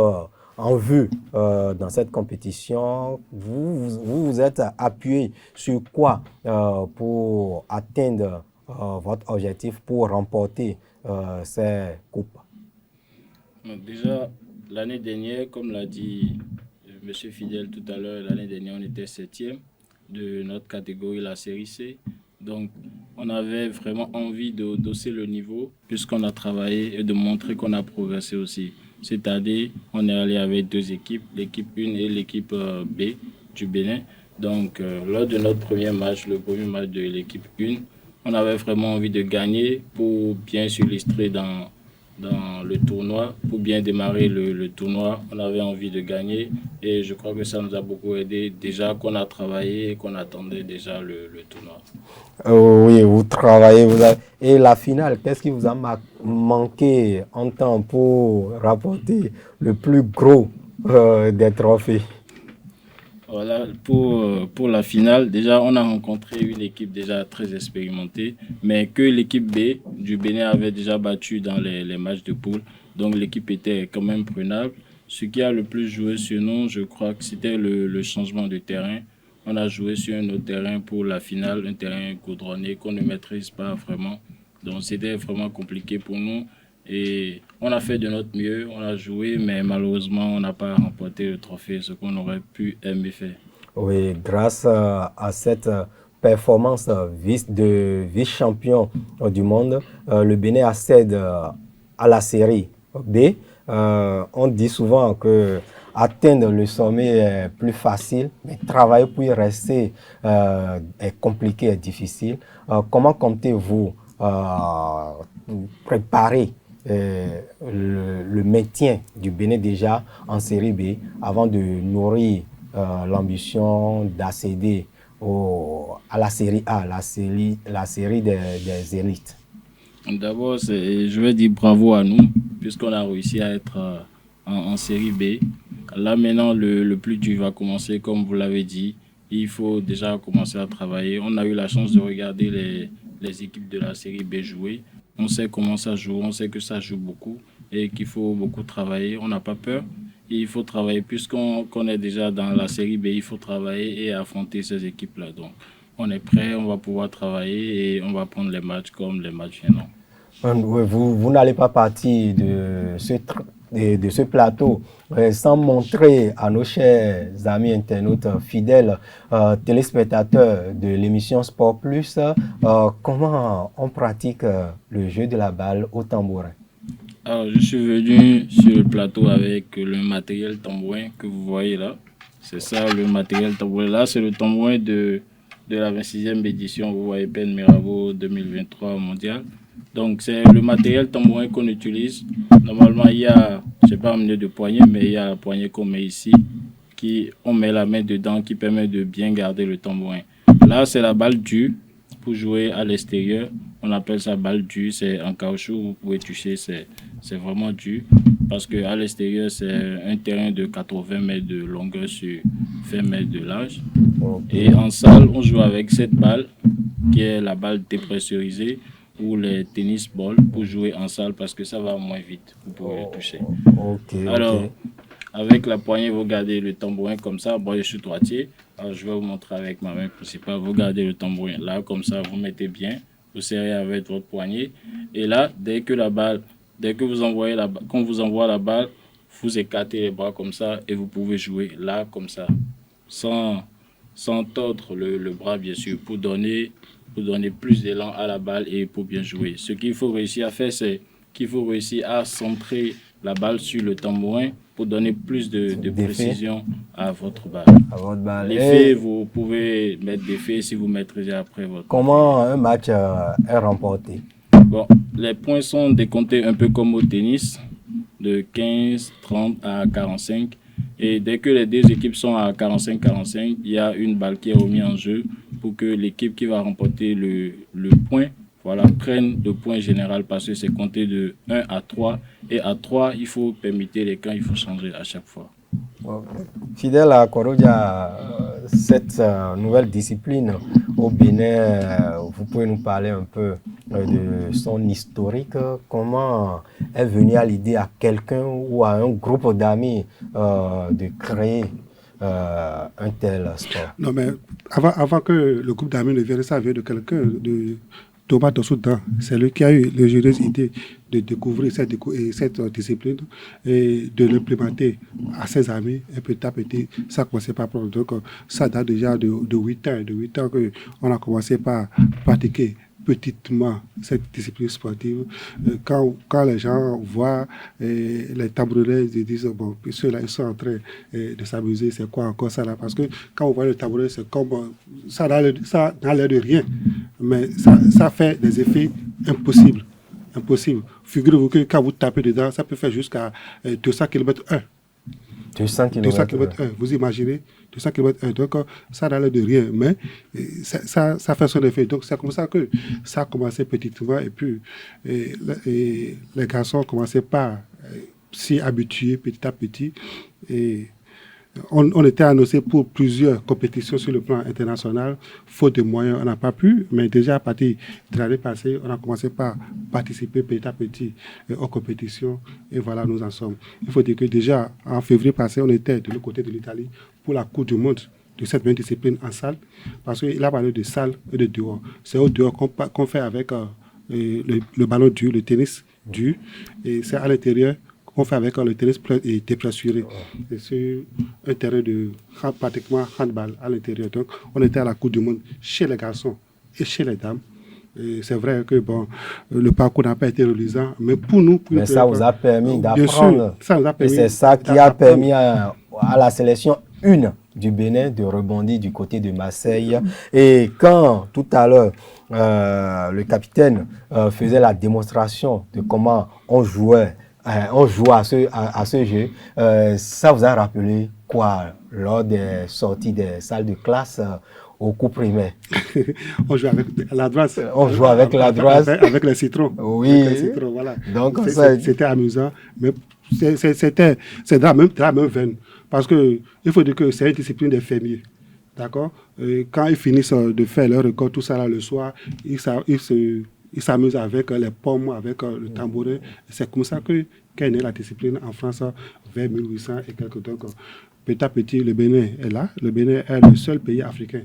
Speaker 1: en vue dans cette compétition. Vous êtes appuyé sur quoi pour atteindre votre objectif, pour remporter ces coupes?
Speaker 11: Donc déjà, l'année dernière, comme l'a dit M. Fidel tout à l'heure, l'année dernière, on était 7e de notre catégorie, la série C. Donc, on avait vraiment envie de d'hausser le niveau puisqu'on a travaillé et de montrer qu'on a progressé aussi. Cette année, on est allé avec 2 équipes, l'équipe 1 et l'équipe B du Bénin. Donc, lors de notre premier match, le premier match de l'équipe 1, on avait vraiment envie de gagner pour bien s'illustrer dans le tournoi, pour bien démarrer le tournoi. On avait envie de gagner et je crois que ça nous a beaucoup aidé déjà qu'on a travaillé et qu'on attendait déjà le tournoi.
Speaker 1: Oui, vous travaillez. Et la finale, qu'est-ce qui vous a manqué en temps pour rapporter le plus gros des trophées?
Speaker 11: Voilà, pour la finale, déjà, on a rencontré une équipe déjà très expérimentée, mais que l'équipe B du Bénin avait déjà battu dans les matchs de poule. Donc, l'équipe était quand même prenable. Ce qui a le plus joué sur nous, je crois que c'était le changement de terrain. On a joué sur un autre terrain pour la finale, un terrain goudronné qu'on ne maîtrise pas vraiment. Donc, c'était vraiment compliqué pour nous. Et on a fait de notre mieux, on a joué, mais malheureusement, on n'a pas remporté le trophée, ce qu'on aurait pu aimer faire.
Speaker 1: Oui, grâce à cette performance de vice-champion du monde, le Bénin accède à la série B. On dit souvent que atteindre le sommet est plus facile, mais travailler pour y rester est compliqué et difficile. Comment comptez-vous préparer le maintien du Bénin déjà en série B avant de nourrir l'ambition d'accéder à la série A, la série des élites?
Speaker 11: D'abord, je vais dire bravo à nous, puisqu'on a réussi à être en série B. Là, maintenant, le plus dur va commencer, comme vous l'avez dit. Il faut déjà commencer à travailler. On a eu la chance de regarder les équipes de la série B jouer. On sait comment ça joue, on sait que ça joue beaucoup et qu'il faut beaucoup travailler. On n'a pas peur. Il faut travailler. Puisqu'on est déjà dans la série B, il faut travailler et affronter ces équipes-là. Donc, on est prêt, on va pouvoir travailler et on va prendre les matchs comme les matchs viennent.
Speaker 1: Vous n'allez pas partir de ce plateau sans montrer à nos chers amis internautes fidèles, téléspectateurs de l'émission Sport Plus, comment on pratique le jeu de la balle au tambourin.
Speaker 11: Alors, je suis venu sur le plateau avec le matériel tambourin que vous voyez là. C'est ça le matériel tambourin. Là, c'est le tambourin de la 26e édition, vous voyez, Ben Mirabeau 2023 mondial. Donc, c'est le matériel tambourin qu'on utilise. Normalement, il y a, je n'ai pas amené de poignée, mais il y a la poignée qu'on met ici, on met la main dedans, qui permet de bien garder le tambourin. Là, c'est la balle dure pour jouer à l'extérieur. On appelle ça balle dure, c'est en caoutchouc, vous pouvez toucher, c'est vraiment dur. Parce qu'à l'extérieur, c'est un terrain de 80 mètres de longueur sur 20 mètres de large. Et en salle, on joue avec cette balle, qui est la balle dépressurisée, ou les tennis balls pour jouer en salle parce que ça va moins vite, vous pouvez le toucher. Alors, avec la poignée, vous gardez le tambourin comme ça. Bon, je suis droitier, alors je vais vous montrer avec ma main principale. Vous gardez le tambourin là, comme ça, vous mettez bien, vous serrez avec votre poignet. Et là, dès que vous envoyez quand vous envoie la balle, vous écartez les bras comme ça et vous pouvez jouer là, comme ça, sans tordre le bras, bien sûr, pour donner plus d'élan à la balle et pour bien jouer. Ce qu'il faut réussir à faire, c'est qu'il faut réussir à centrer la balle sur le tambourin pour donner plus de précision à votre balle. L'effet, vous pouvez mettre des faits si vous maîtrisez après votre...
Speaker 1: Comment un match est remporté?
Speaker 11: Bon, les points sont décomptés un peu comme au tennis, de 15, 30 à 45. Et dès que les deux équipes sont à 45-45, il y a une balle qui est remise en jeu pour que l'équipe qui va remporter le point, prenne le point général parce que c'est compté de 1 à 3. Et à 3, il faut permettre les camps, il faut changer à chaque fois.
Speaker 1: Fidèle à Korodia, cette nouvelle discipline au Bénin, vous pouvez nous parler un peu de son historique. Comment est venue à l'idée à quelqu'un ou à un groupe d'amis de créer un tel sport?
Speaker 4: Non, mais avant que le groupe d'amis ne vienne, ça vient de quelqu'un, de Thomas Dossoudan. C'est lui qui a eu l'ingénieuse idée de découvrir cette discipline et de l'implémenter à ses amis. Et petit à petit, ça a commencé par prendre. Donc, ça date déjà de 8 ans. De 8 ans qu'on a commencé par pratiquer petitement cette discipline sportive. Quand les gens voient les tabourets, ils disent bon, ceux-là, ils sont en train de s'amuser, c'est quoi encore ça là? Parce que quand on voit le tabouret, c'est comme ça n'a l'air de rien, mais ça fait des effets impossibles. Figurez-vous que quand vous tapez dedans, ça peut faire jusqu'à 200 km/h.
Speaker 1: 200 km/h.
Speaker 4: Vous imaginez 200 km/h. Donc, ça n'a l'air de rien, mais ça fait son effet. Donc, c'est comme ça que ça a commencé petitement. Et puis, les garçons ont commencé par s'y habituer petit à petit. Et on était annoncé pour plusieurs compétitions sur le plan international. Faute de moyens, on n'a pas pu. Mais déjà, à partir de l'année passée, on a commencé par participer petit à petit aux compétitions. Et voilà, nous en sommes. Il faut dire que déjà, en février passé, on était de l'autre côté de l'Italie pour la Coupe du Monde de cette même discipline en salle. Parce qu'il a parlé de salle et de dehors. C'est au dehors qu'on fait avec le ballon dur, le tennis dur. Et c'est à l'intérieur qu'on fait avec le tennis dépressuré. C'est sur un terrain de pratiquement handball à l'intérieur. Donc, on était à la Coupe du Monde chez les garçons et chez les dames. C'est vrai que le parcours n'a pas été reluisant, mais pour nous...
Speaker 1: Mais ça vous a permis d'apprendre.
Speaker 4: Ça nous a permis.
Speaker 1: Et c'est ça qui a permis à la sélection 1 du Bénin de rebondir du côté de Marseille. Et quand tout à l'heure, le capitaine faisait la démonstration de comment on jouait à ce jeu, ça vous a rappelé quoi lors des sorties des salles de classe au cours primaire?
Speaker 4: On joue avec la droite.
Speaker 1: On joue avec la droite.
Speaker 4: Avec les citrons.
Speaker 1: Oui.
Speaker 4: Avec les citrons, voilà.
Speaker 1: Donc,
Speaker 4: c'était amusant. Mais c'est dans la même veine. Parce qu'il faut dire que c'est une discipline des fermiers. D'accord? Quand ils finissent de faire leur record, tout ça là, le soir, ils s'amusent avec les pommes, avec le tambourin. C'est comme ça qu'est née la discipline en France vers 1800 et quelques. Donc, petit à petit, le Bénin est là. Le Bénin est le seul pays africain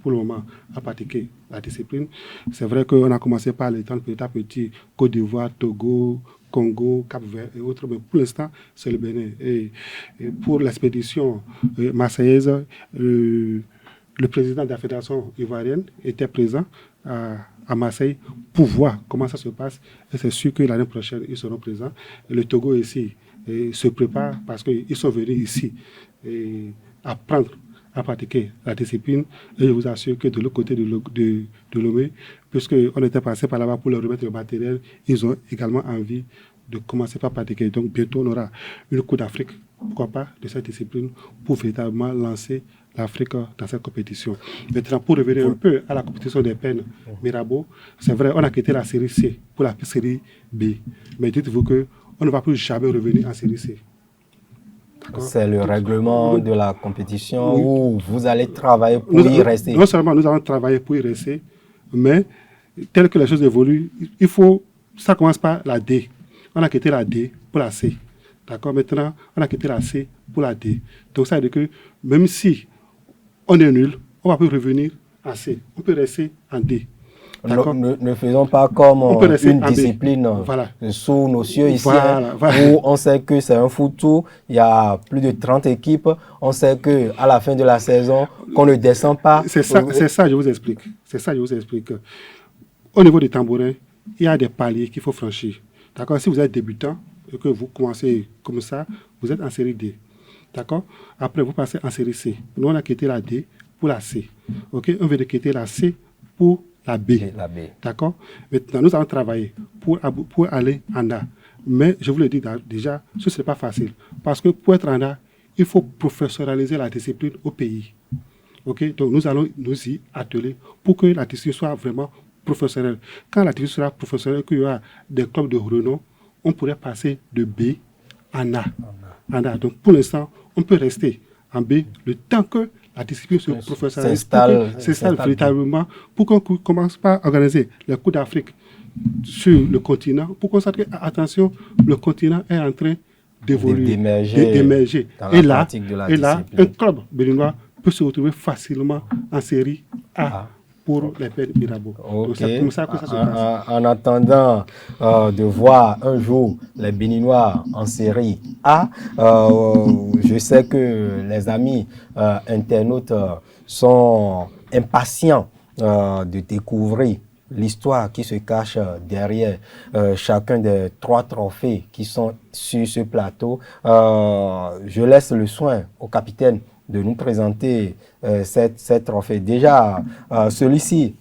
Speaker 4: pour le moment à pratiquer la discipline. C'est vrai qu'on a commencé par l'étendre petit à petit Côte d'Ivoire, Togo, Congo, Cap-Vert et autres, mais pour l'instant, c'est le Bénin. Et pour l'expédition marseillaise, le président de la fédération ivoirienne était présent à Marseille pour voir comment ça se passe. Et c'est sûr que l'année prochaine, ils seront présents. Et le Togo ici se prépare parce qu'ils sont venus ici apprendre à pratiquer la discipline. Et je vous assure que de l'autre côté de Lomé, puisqu'on était passé par là-bas pour leur remettre le matériel, ils ont également envie de commencer par pratiquer. Donc bientôt, on aura une Coupe d'Afrique, pourquoi pas, de cette discipline pour véritablement lancer l'Afrique dans cette compétition. Maintenant, pour revenir un peu à la compétition des peines Mirabeau, c'est vrai, on a quitté la série C pour la série B. Mais dites-vous qu'on ne va plus jamais revenir en série C.
Speaker 1: C'est le règlement de la compétition où vous allez travailler pour y rester.
Speaker 4: Non seulement nous allons travailler pour y rester, mais tel que les choses évoluent, ça commence par la D. On a quitté la D pour la C. D'accord? Maintenant, on a quitté la C pour la D. Donc ça veut dire que même si on est nul, on va plus revenir en C. On peut rester en D.
Speaker 1: Ne faisons pas comme une discipline sous nos cieux ici, où on sait que c'est un foot-tout, il y a plus de 30 équipes, on sait qu'à la fin de la saison, qu'on ne descend pas.
Speaker 4: C'est ça, je vous explique. Au niveau du tambourin, il y a des paliers qu'il faut franchir. D'accord? Si vous êtes débutant et que vous commencez comme ça, vous êtes en série D. D'accord? Après, vous passez en série C. Nous, on a quitté la D pour la C. OK? On veut quitter la C pour la B. D'accord? Maintenant, nous allons travailler pour aller en A. Mais je vous le dis déjà, ce n'est pas facile. Parce que pour être en A, il faut professionnaliser la discipline au pays. OK? Donc, nous allons nous y atteler pour que la discipline soit vraiment professionnelle. Quand la discipline sera professionnelle, qu'il y aura des clubs de renom, on pourrait passer de B en A. Donc, pour l'instant, on peut rester en B le temps que la discipline se professionnalise, s'installe véritablement, pour qu'on commence par organiser les Coupes d'Afrique sur le continent, pour qu'on sache que, attention, le continent est en train d'évoluer, d'émerger. Et là, un club béninois peut se retrouver facilement en série A. Pour les peines Mirabeau. Donc c'est comme ça que ça se passe.
Speaker 1: En attendant de voir un jour les Béninois en série A, je sais que les amis internautes sont impatients de découvrir l'histoire qui se cache derrière chacun des 3 trophées qui sont sur ce plateau. Je laisse le soin au capitaine de nous présenter ces trophées. Déjà, celui-ci,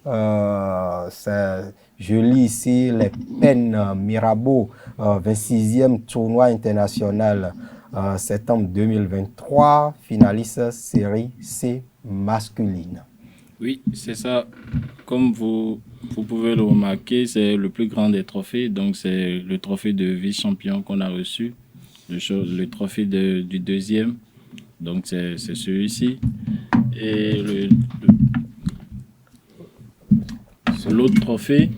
Speaker 1: je lis ici les peines Mirabeau, 26e tournoi international, septembre 2023, finaliste série C masculine.
Speaker 11: Oui, c'est ça. Comme vous pouvez le remarquer, c'est le plus grand des trophées. Donc, c'est le trophée de vice-champion qu'on a reçu, le trophée du deuxième. Donc, c'est celui-ci. Et l'autre trophée,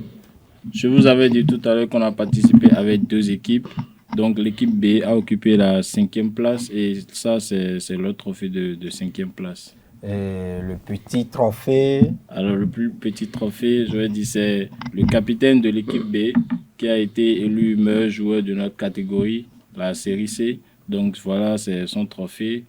Speaker 11: je vous avais dit tout à l'heure qu'on a participé avec 2 équipes. Donc, l'équipe B a occupé la 5e place et ça, c'est l'autre trophée de 5e place.
Speaker 1: Et le petit trophée?
Speaker 11: Alors, le plus petit trophée, je vais dire, c'est le capitaine de l'équipe B qui a été élu meilleur joueur de notre catégorie, la série C. Donc, voilà, c'est son trophée.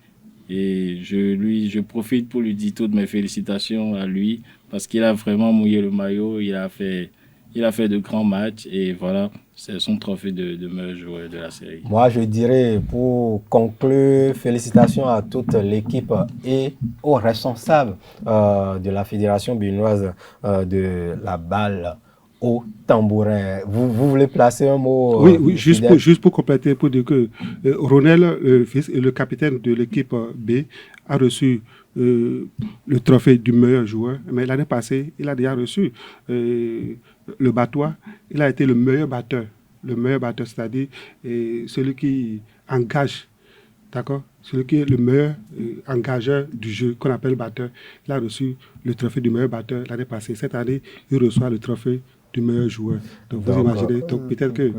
Speaker 11: Et je profite pour lui dire toutes mes félicitations à lui parce qu'il a vraiment mouillé le maillot. Il a fait il a fait de grands matchs et voilà, c'est son trophée de meilleur joueur de la série.
Speaker 1: Moi, je dirais, pour conclure, félicitations à toute l'équipe et aux responsables de la Fédération béninoise de la balle au tambourin. Vous voulez placer un mot?
Speaker 4: Oui, juste pour compléter, pour dire que Ronel, le capitaine de l'équipe B, a reçu le trophée du meilleur joueur. Mais l'année passée, il a déjà reçu le battoir. Il a été le meilleur batteur. Le meilleur batteur, c'est-à-dire celui qui engage, d'accord? Celui qui est le meilleur engageur du jeu, qu'on appelle batteur. Il a reçu le trophée du meilleur batteur l'année passée. Cette année, il reçoit le trophée du meilleur joueur. Donc, vous imaginez, donc peut-être que...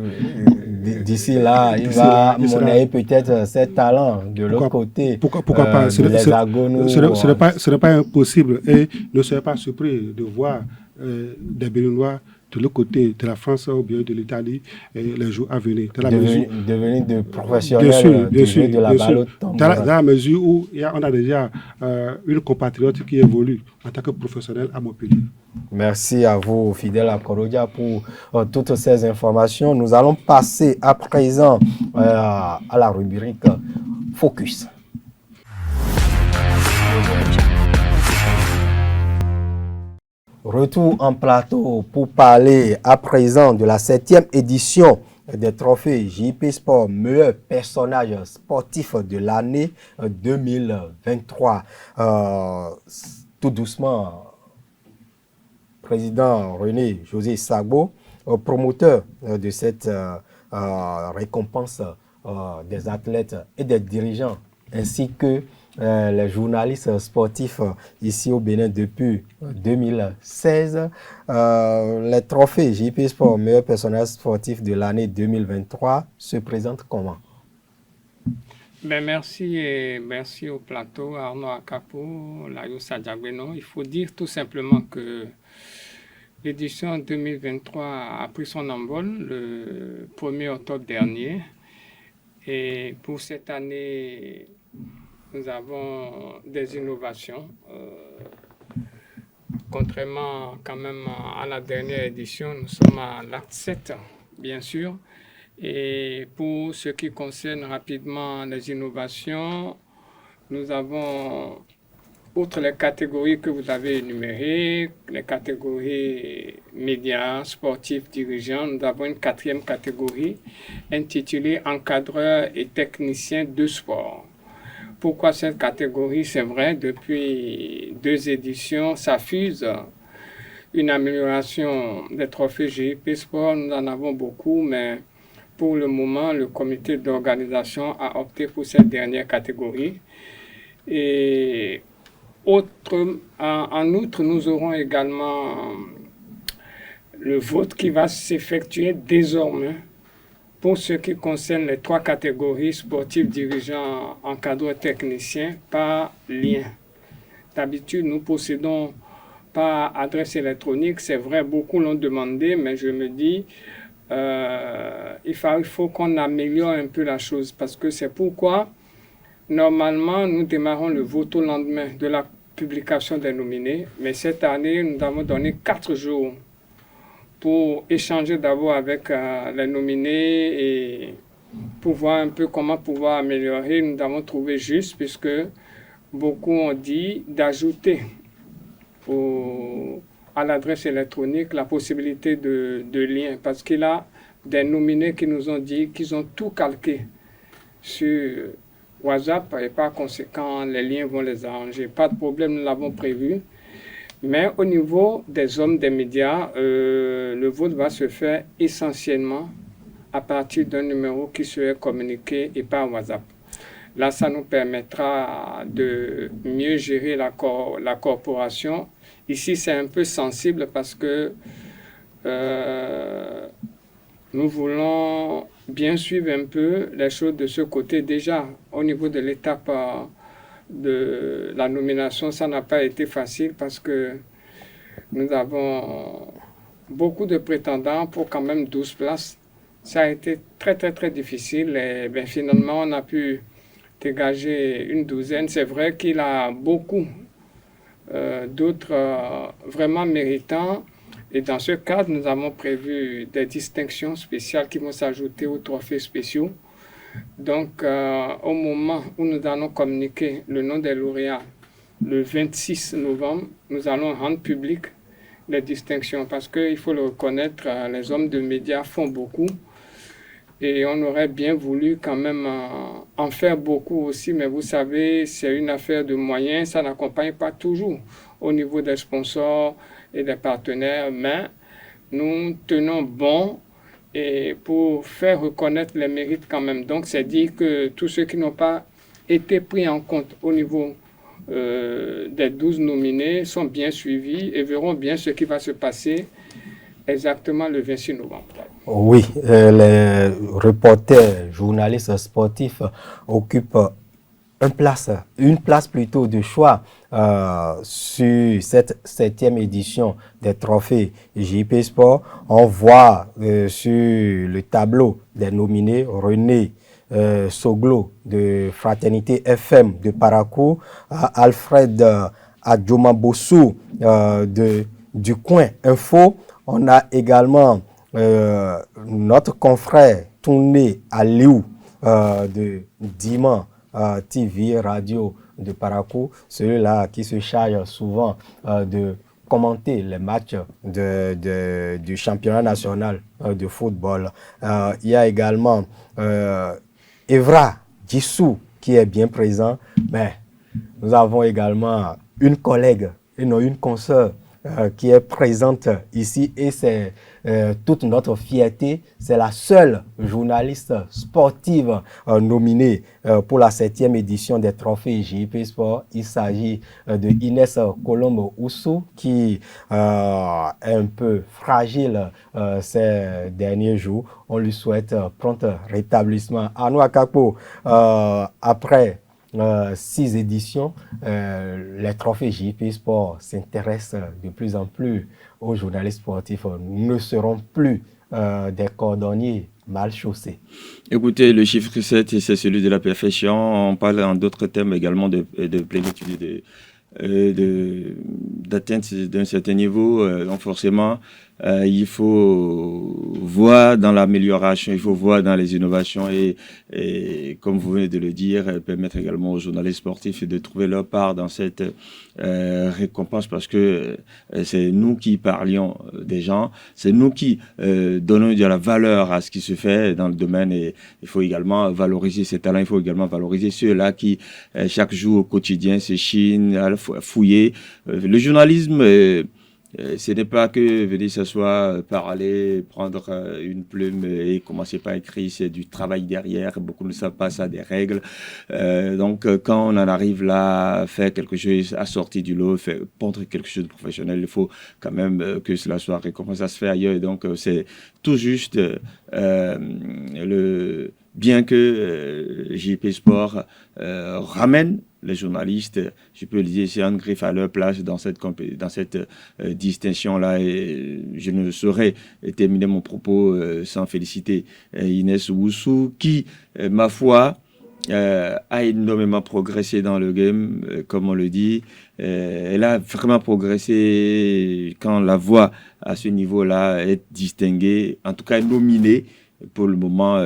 Speaker 1: D'ici là, il va monnayer peut-être ses talents de l'autre côté.
Speaker 4: Pourquoi pas? Ce n'est pas impossible. Et ne soyez pas surpris de voir des Béninois de l'autre côté de la France ou bien de l'Italie les jours à venir.
Speaker 1: Devenir de professionnels du jeu de la balle au tambourin.
Speaker 4: Dans la mesure où on a déjà une compatriote qui évolue en tant que professionnel à Montpellier.
Speaker 1: Merci à vous, fidèles à Korodia, pour toutes ces informations. Nous allons passer à présent à la rubrique Focus. Retour en plateau pour parler à présent de la 7e édition des trophées JP Sport meilleur personnage sportif de l'année 2023. Tout doucement, président René José Sagbo, promoteur de cette récompense des athlètes et des dirigeants, ainsi que les journalistes sportifs ici au Bénin depuis 2016. Les trophées JP Sport meilleur personnage sportif de l'année 2023 se présentent comment?
Speaker 12: Merci et merci au plateau, Arnaud Akapo, Layo Sadjagweno. Il faut dire tout simplement que l'édition 2023 a pris son envol le 1er octobre dernier. Et pour cette année, nous avons des innovations. Contrairement quand même à la dernière édition, nous sommes à l'acte 7, bien sûr. Et pour ce qui concerne rapidement les innovations, nous avons, outre les catégories que vous avez énumérées, les catégories médias, sportifs, dirigeants, nous avons une 4e catégorie intitulée encadreurs et techniciens de sport. Pourquoi cette catégorie? C'est vrai, depuis 2 éditions, ça fuse une amélioration des trophées JP Sport. Nous en avons beaucoup, mais pour le moment, le comité d'organisation a opté pour cette dernière catégorie. Et en outre, nous aurons également le vote qui va s'effectuer désormais pour ce qui concerne les 3 catégories sportifs, dirigeants, encadreurs, techniciens, par lien. D'habitude, nous possédons par adresse électronique. C'est vrai, beaucoup l'ont demandé, mais je me dis, il faut qu'on améliore un peu la chose, parce que c'est pourquoi, normalement, nous démarrons le vote au lendemain de la publication des nominés, mais cette année, nous avons donné 4 jours pour échanger d'abord avec les nominés et pour voir un peu comment pouvoir améliorer. Nous avons trouvé juste, puisque beaucoup ont dit d'ajouter à l'adresse électronique la possibilité de lien, parce qu'il y a des nominés qui nous ont dit qu'ils ont tout calqué sur WhatsApp et par conséquent les liens vont les arranger. Pas de problème, nous l'avons prévu. Mais au niveau des hommes des médias, le vote va se faire essentiellement à partir d'un numéro qui serait communiqué et par WhatsApp. Là, ça nous permettra de mieux gérer la corporation. Ici, c'est un peu sensible parce que nous voulons bien suivre un peu les choses de ce côté. Déjà, au niveau de l'étape de la nomination, ça n'a pas été facile parce que nous avons beaucoup de prétendants pour quand même 12 places. Ça a été très, très, très difficile et bien, finalement, on a pu dégager une douzaine. C'est vrai qu'il y a beaucoup d'autres vraiment méritants Et dans ce cadre, nous avons prévu des distinctions spéciales qui vont s'ajouter aux trophées spéciaux. Donc, au moment où nous allons communiquer le nom des lauréats, le 26 novembre, nous allons rendre public les distinctions parce qu'il faut le reconnaître, les hommes de médias font beaucoup et on aurait bien voulu quand même en faire beaucoup aussi, mais vous savez, c'est une affaire de moyens, ça n'accompagne pas toujours au niveau des sponsors et des partenaires, mais nous tenons bon et pour faire reconnaître les mérites quand même. Donc, c'est dire que tous ceux qui n'ont pas été pris en compte au niveau des 12 nominés sont bien suivis et verront bien ce qui va se passer exactement le 26 novembre.
Speaker 1: Oui, les reporters, journalistes sportifs occupent une place plutôt de choix sur cette 7e édition des trophées JP Sport. On voit sur le tableau des nominés René Soglo de Fraternité FM de Parakou, Alfred Adjomabossou du Coin Info. On a également notre confrère Touné Aliou de Diman TV Radio de Parakou, celui-là qui se charge souvent de commenter les matchs du championnat national de football. Il y a également Evra Djissou qui est bien présent, mais nous avons également une collègue et non une consoeur qui est présente ici et c'est toute notre fierté. C'est la seule journaliste sportive nominée pour la 7e édition des trophées JP Sport. Il s'agit de Inès Colombo Oussou qui est un peu fragile ces derniers jours. On lui souhaite prompt rétablissement. Arnaud Akapo, après 6 éditions, les trophées JP Sport s'intéressent de plus en plus aux journalistes sportifs. Nous ne serons plus des cordonniers mal chaussés.
Speaker 3: Écoutez, le chiffre 7, c'est celui de la perfection. On parle en d'autres termes également de plénitude, d'atteinte d'un certain niveau. Donc forcément, il faut voir dans l'amélioration, il faut voir dans les innovations et comme vous venez de le dire, permettre également aux journalistes sportifs de trouver leur part dans cette récompense parce que c'est nous qui parlions des gens, c'est nous qui donnons de la valeur à ce qui se fait dans le domaine et il faut également valoriser ces talents, il faut également valoriser ceux-là qui chaque jour au quotidien se chinent à fouiller. Le journalisme ce n'est pas que venir s'asseoir, parler, prendre une plume et commencer par écrire, c'est du travail derrière. Beaucoup ne savent pas ça, des règles. Donc, quand on en arrive là à faire quelque chose, à sortir du lot, pondre quelque chose de professionnel, il faut quand même que cela soit récompensé. Ça se fait ailleurs. Et donc, c'est tout juste bien que JP Sport ramène les journalistes, je peux le dire, c'est un griffe à leur place dans cette distinction-là. Et je ne saurais terminer mon propos sans féliciter Inès Oussou, qui, ma foi, a énormément progressé dans le game, comme on le dit. Elle a vraiment progressé quand on la voit à ce niveau-là, être distinguée, en tout cas nominée pour le moment.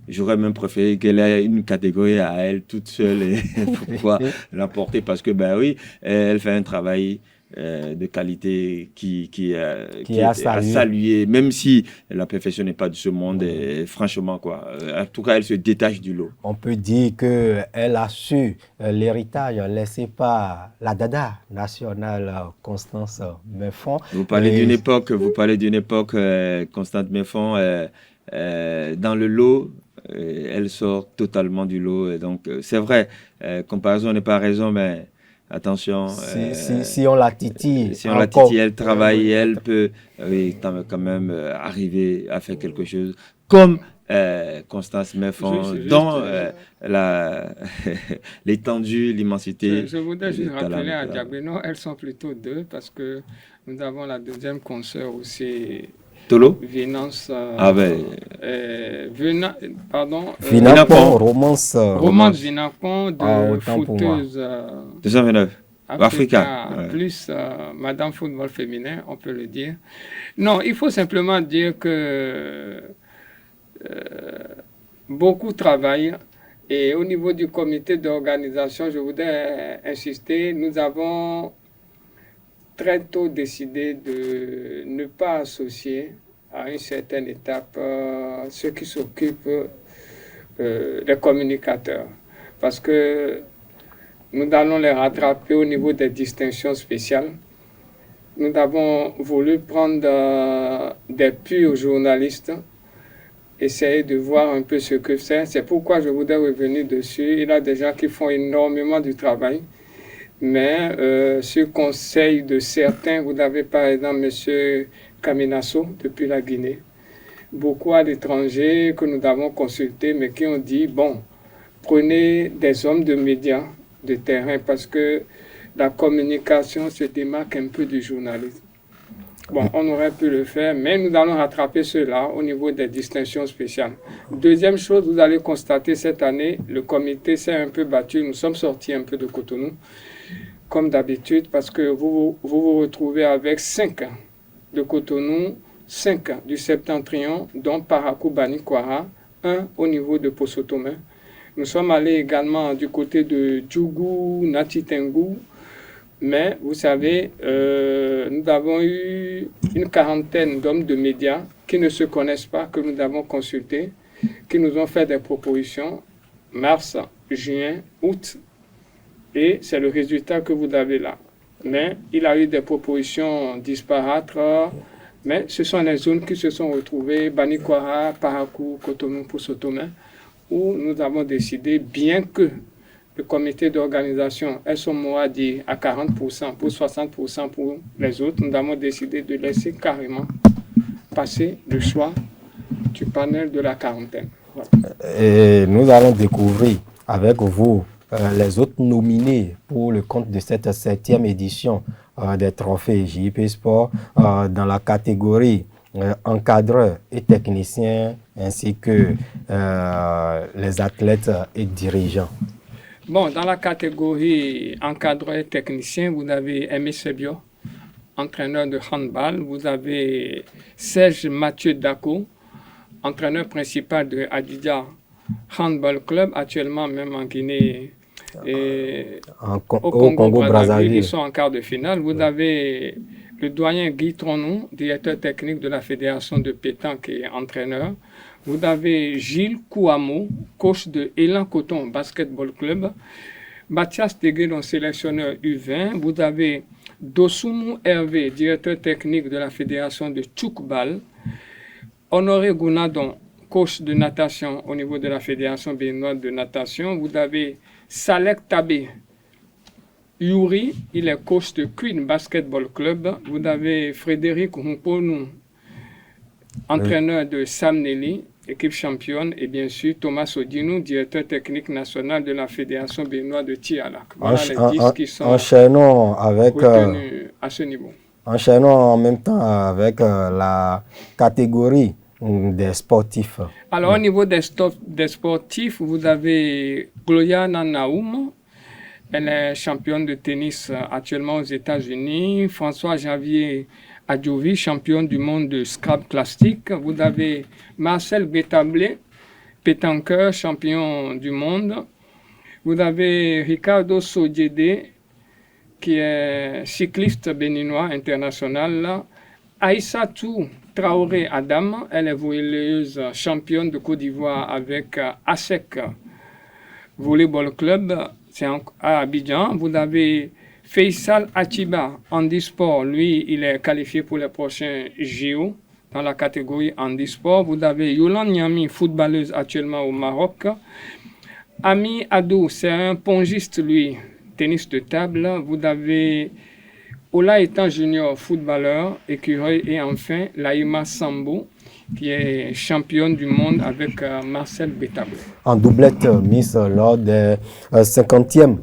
Speaker 3: J'aurais même préféré qu'elle ait une catégorie à elle toute seule et pour pouvoir l'emporter parce que, ben oui, elle fait un travail de qualité qui est à saluer, même si la perfection n'est pas de ce monde, et franchement, quoi. En tout cas, elle se détache du lot.
Speaker 1: On peut dire qu'elle a su l'héritage laissé par la dada nationale Constance Meffon.
Speaker 3: Vous parlez d'une époque, Constance Meffon, dans le lot, elle sort totalement du lot. Et donc, c'est vrai, comparaison n'est pas raison, mais attention.
Speaker 1: Si on la titille.
Speaker 3: Si on la titille, elle travaille, elle peut quand même arriver à faire quelque chose. Comme Constance Meffon, dont l'étendue, l'immensité.
Speaker 12: Je voudrais juste rappeler à Diagbeno, elles sont plutôt deux parce que nous avons la deuxième consoeur aussi.
Speaker 3: Tolo
Speaker 12: Vinance.
Speaker 1: Vinapon, Romance
Speaker 12: Vinapon de fouteuse.
Speaker 3: 229. Africa,
Speaker 12: plus Madame Football féminin, on peut le dire. Non, il faut simplement dire que beaucoup travaillent. Et au niveau du comité d'organisation, je voudrais insister, nous avons très tôt décidé de ne pas associer à une certaine étape ceux qui s'occupent des communicateurs. Parce que nous allons les rattraper au niveau des distinctions spéciales. Nous avons voulu prendre des purs journalistes, essayer de voir un peu ce que c'est. C'est pourquoi je voudrais revenir dessus. Il y a des gens qui font énormément du travail. Mais sur conseil de certains, vous avez par exemple M. Kaminasso depuis la Guinée. Beaucoup à l'étranger que nous avons consultés, mais qui ont dit, bon, prenez des hommes de médias de terrain parce que la communication se démarque un peu du journalisme. Bon, on aurait pu le faire, mais nous allons rattraper cela au niveau des distinctions spéciales. Deuxième chose, vous allez constater cette année, le comité s'est un peu battu. Nous sommes sortis un peu de Cotonou, comme d'habitude, parce que vous vous retrouvez avec 5 de Cotonou, 5 du Septentrion, dont Parakou Banikwara, 1 au niveau de Posotomé. Nous sommes allés également du côté de Djougou, Natitengu, mais vous savez, nous avons eu une quarantaine d'hommes de médias qui ne se connaissent pas, que nous avons consultés, qui nous ont fait des propositions, mars, juin, août, et c'est le résultat que vous avez là. Mais il a eu des propositions disparates, mais ce sont les zones qui se sont retrouvées, Banikwara, Parakou, Cotonou, Posotomé, où nous avons décidé, bien que le comité d'organisation ait son mot à dire à 40%, pour 60% pour les autres, nous avons décidé de laisser carrément passer le choix du panel de la quarantaine. Voilà.
Speaker 1: Et nous allons découvrir avec vous les autres nominés pour le compte de cette 7e édition des trophées JP Sport dans la catégorie encadreurs et techniciens ainsi que les athlètes et dirigeants.
Speaker 12: Bon, dans la catégorie encadreur et technicien, vous avez Aimé Sebio, entraîneur de handball. Vous avez Serge Mathieu Dako, entraîneur principal de Adidja Handball Club, actuellement même en Guinée et au Congo-Brazzaville. Ils sont en quart de finale. Vous avez le doyen Guy Tronou, directeur technique de la Fédération de pétanque et entraîneur. Vous avez Gilles Kouamo, coach de Elan Coton Basketball Club. Mathias Teguedon, sélectionneur U20. Vous avez Dosoumou Hervé, directeur technique de la Fédération de Tchoukbal. Honoré Gounadon, coach de natation au niveau de la Fédération béninoise de natation. Vous avez Salek Tabé Youri, il est coach de Queen Basketball Club. Vous avez Frédéric Humponou, entraîneur de Sam Nelly, équipe championne, et bien sûr Thomas Odinou, directeur technique national de la Fédération béninoise de Tialak. Voilà les 10 qui sont retenus à ce niveau.
Speaker 1: Enchaînons en même temps avec la catégorie des sportifs.
Speaker 12: Alors au niveau des sportifs, vous avez Gloria Nanaoum. Elle est championne de tennis actuellement aux États-Unis. François Javier Adjovi, champion du monde de Scrabble classique. Vous avez Marcel Bétablé, pétanqueur, champion du monde. Vous avez Ricardo Sodjede, qui est cycliste béninois international. Aïssatou Traoré Adam, elle est volleyreuse championne de Côte d'Ivoire avec ASEC Volleyball Club, c'est à Abidjan. Vous avez Faisal Achiba, handisport, lui, il est qualifié pour les prochains JO dans la catégorie handisport. Vous avez Yolande Niami, footballeuse actuellement au Maroc. Ami Adou, c'est un pongiste, lui, tennis de table. Vous avez Ola Etan Junior, footballeur, écureuil. Et enfin, Laïma Sambo, qui est championne du monde avec Marcel Bétablé.
Speaker 1: En doublette Miss lors des 50e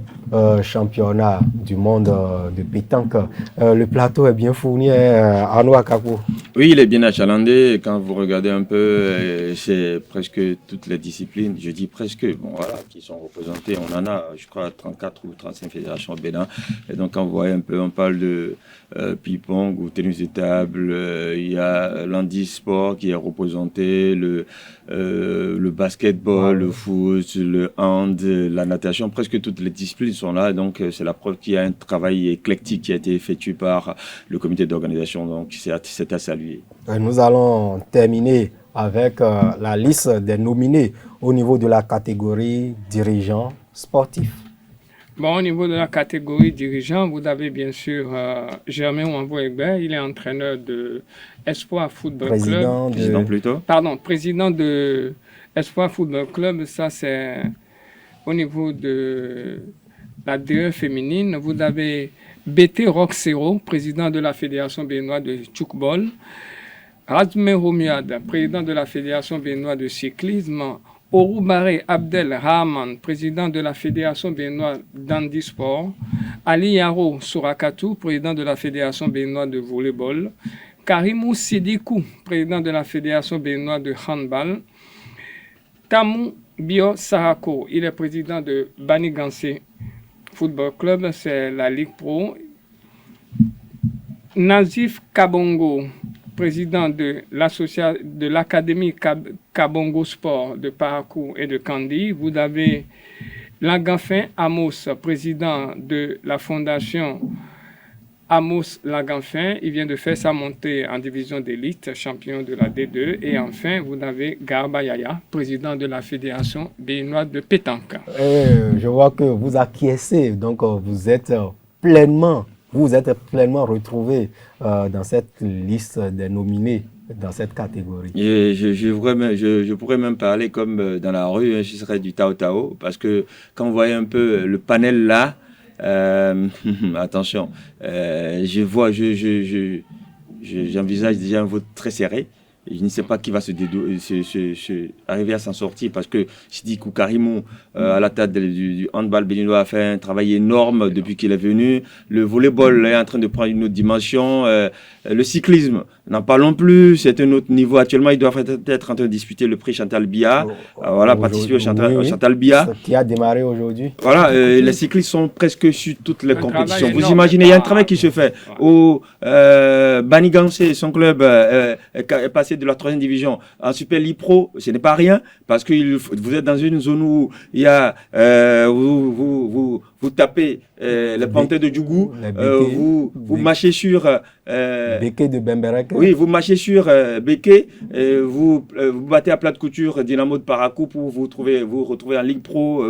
Speaker 1: championnat du monde de pétanque. Le plateau est bien fourni, Arnaud Akapo.
Speaker 3: Oui, il est bien achalandé. Quand vous regardez un peu, c'est presque toutes les disciplines, je dis presque, bon, voilà, qui sont représentées. On en a, je crois, 34 ou 35 fédérations au Bénin. Et donc, quand vous voyez un peu, on parle de ping-pong ou tennis de table, il y a l'handisport qui est représenté, le basketball, le foot, le hand, la natation, presque toutes les disciplines sont là. Donc, c'est la preuve qu'il y a un travail éclectique qui a été effectué par le comité d'organisation. Donc, c'est à saluer.
Speaker 1: Nous allons terminer avec la liste des nominés au niveau de la catégorie dirigeants sportifs.
Speaker 12: Bon, au niveau de la catégorie dirigeant, vous avez bien sûr Germain Wambo-Egbert, il est entraîneur de Espoir Football Club. Président de Espoir Football Club, ça c'est au niveau de la DE féminine. Vous avez BT Roxero, président de la Fédération béninoise de Tchoukbol. Razme Romuad, président de la Fédération béninoise de cyclisme. Ouroubare Abdel Rahman, président de la Fédération béninoise d'handisport. Ali Yaro Sourakatou, président de la Fédération béninoise de volleyball. Karimou Sidikou, président de la Fédération béninoise de handball. Tamou Bio Sarako, il est président de Banigansé Football Club, c'est la Ligue Pro. Nazif Kabongo, président de l'Académie Kabongo Sport de Parakou et de Kandi. Vous avez Laganfin Amos, président de la fondation Amos Laganfin. Il vient de faire sa montée en division d'élite, champion de la D2. Et enfin, vous avez Garba Yaya, président de la Fédération béninoise de pétanque.
Speaker 1: Je vois que vous acquiescez, donc vous êtes pleinement retrouvé dans cette liste des nominés dans cette catégorie.
Speaker 3: Et je pourrais même parler comme dans la rue, hein, je serais du Tao, parce que quand vous voyez un peu le panel là, attention, j'envisage déjà un vote très serré. Je ne sais pas qui va arriver à s'en sortir parce que Sidikou Karimou, à la tête du handball béninois, a fait un travail énorme depuis qu'il est venu. Le volleyball est en train de prendre une autre dimension. Le cyclisme, n'en parlons plus, c'est un autre niveau. Actuellement, il doit être en train de disputer le prix Chantal Bia. Participer au Chantal Bia.
Speaker 1: Qui a démarré aujourd'hui.
Speaker 3: Voilà, les cyclistes sont presque sur toutes les compétitions. Vous imaginez, il y a un travail qui se fait. Au Banigansé, son club est passé de la 3e division en Super League Pro, ce n'est pas rien parce que vous êtes dans une zone où il y a vous tapez les pantins de Djougou, vous marchez sur
Speaker 1: Béké de Bemberek.
Speaker 3: Oui, vous marchez sur Béké, vous battez à plat de couture Dynamo de Parakou pour vous retrouver en Ligue Pro,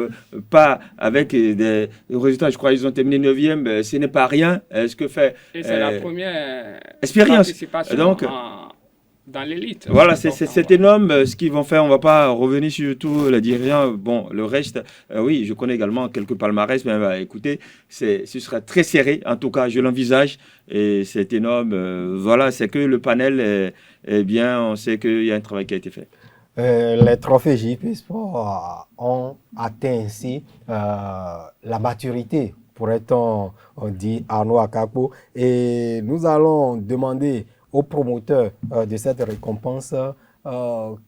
Speaker 3: pas avec des résultats. Je crois qu'ils ont terminé 9e, ce n'est pas rien. Ce que fait
Speaker 12: et c'est la première
Speaker 3: expérience.
Speaker 12: Participation
Speaker 3: Donc,
Speaker 12: dans l'élite.
Speaker 3: Voilà, c'est énorme ce qu'ils vont faire. On ne va pas revenir sur tous les dirigeants. Bon, le reste, oui, je connais également quelques palmarès, mais écoutez, ce sera très serré. En tout cas, je l'envisage et c'est énorme. Voilà, c'est que le panel est bien. On sait qu'il y a un travail qui a été fait.
Speaker 1: Les trophées JP Sport ont atteint ainsi la maturité, pourrait-on dire, Arnaud Akapo. Et nous allons demander aux promoteurs de cette récompense,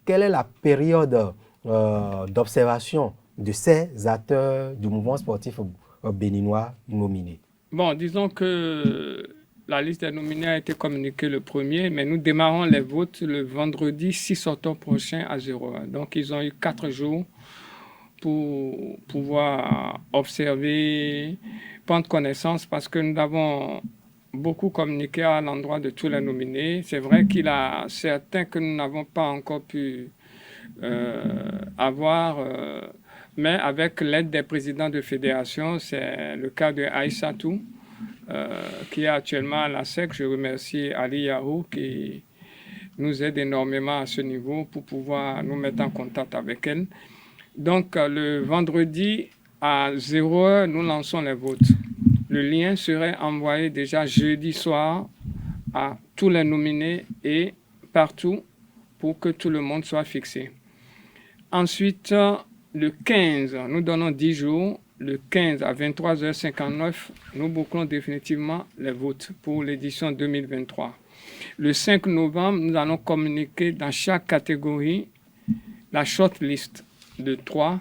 Speaker 1: quelle est la période d'observation de ces acteurs du mouvement sportif béninois nominés?
Speaker 12: Bon, disons que la liste des nominés a été communiquée le 1er, mais nous démarrons les votes le vendredi 6 octobre prochain à 0h. Donc, ils ont eu 4 jours pour pouvoir observer, prendre connaissance, parce que nous avons beaucoup communiqué à l'endroit de tous les nominés. C'est vrai qu'il y a certains que nous n'avons pas encore pu avoir, mais avec l'aide des présidents de fédération, c'est le cas de Aïssatou, qui est actuellement à la SEC. Je remercie Ali Yahou qui nous aide énormément à ce niveau pour pouvoir nous mettre en contact avec elle. Donc, le vendredi à 0h, nous lançons les votes. Le lien serait envoyé déjà jeudi soir à tous les nominés et partout pour que tout le monde soit fixé. Ensuite, le 15, nous donnons 10 jours le 15 à 23h59, nous bouclons définitivement les votes pour l'édition 2023. Le 5 novembre, nous allons communiquer dans chaque catégorie la shortlist de 3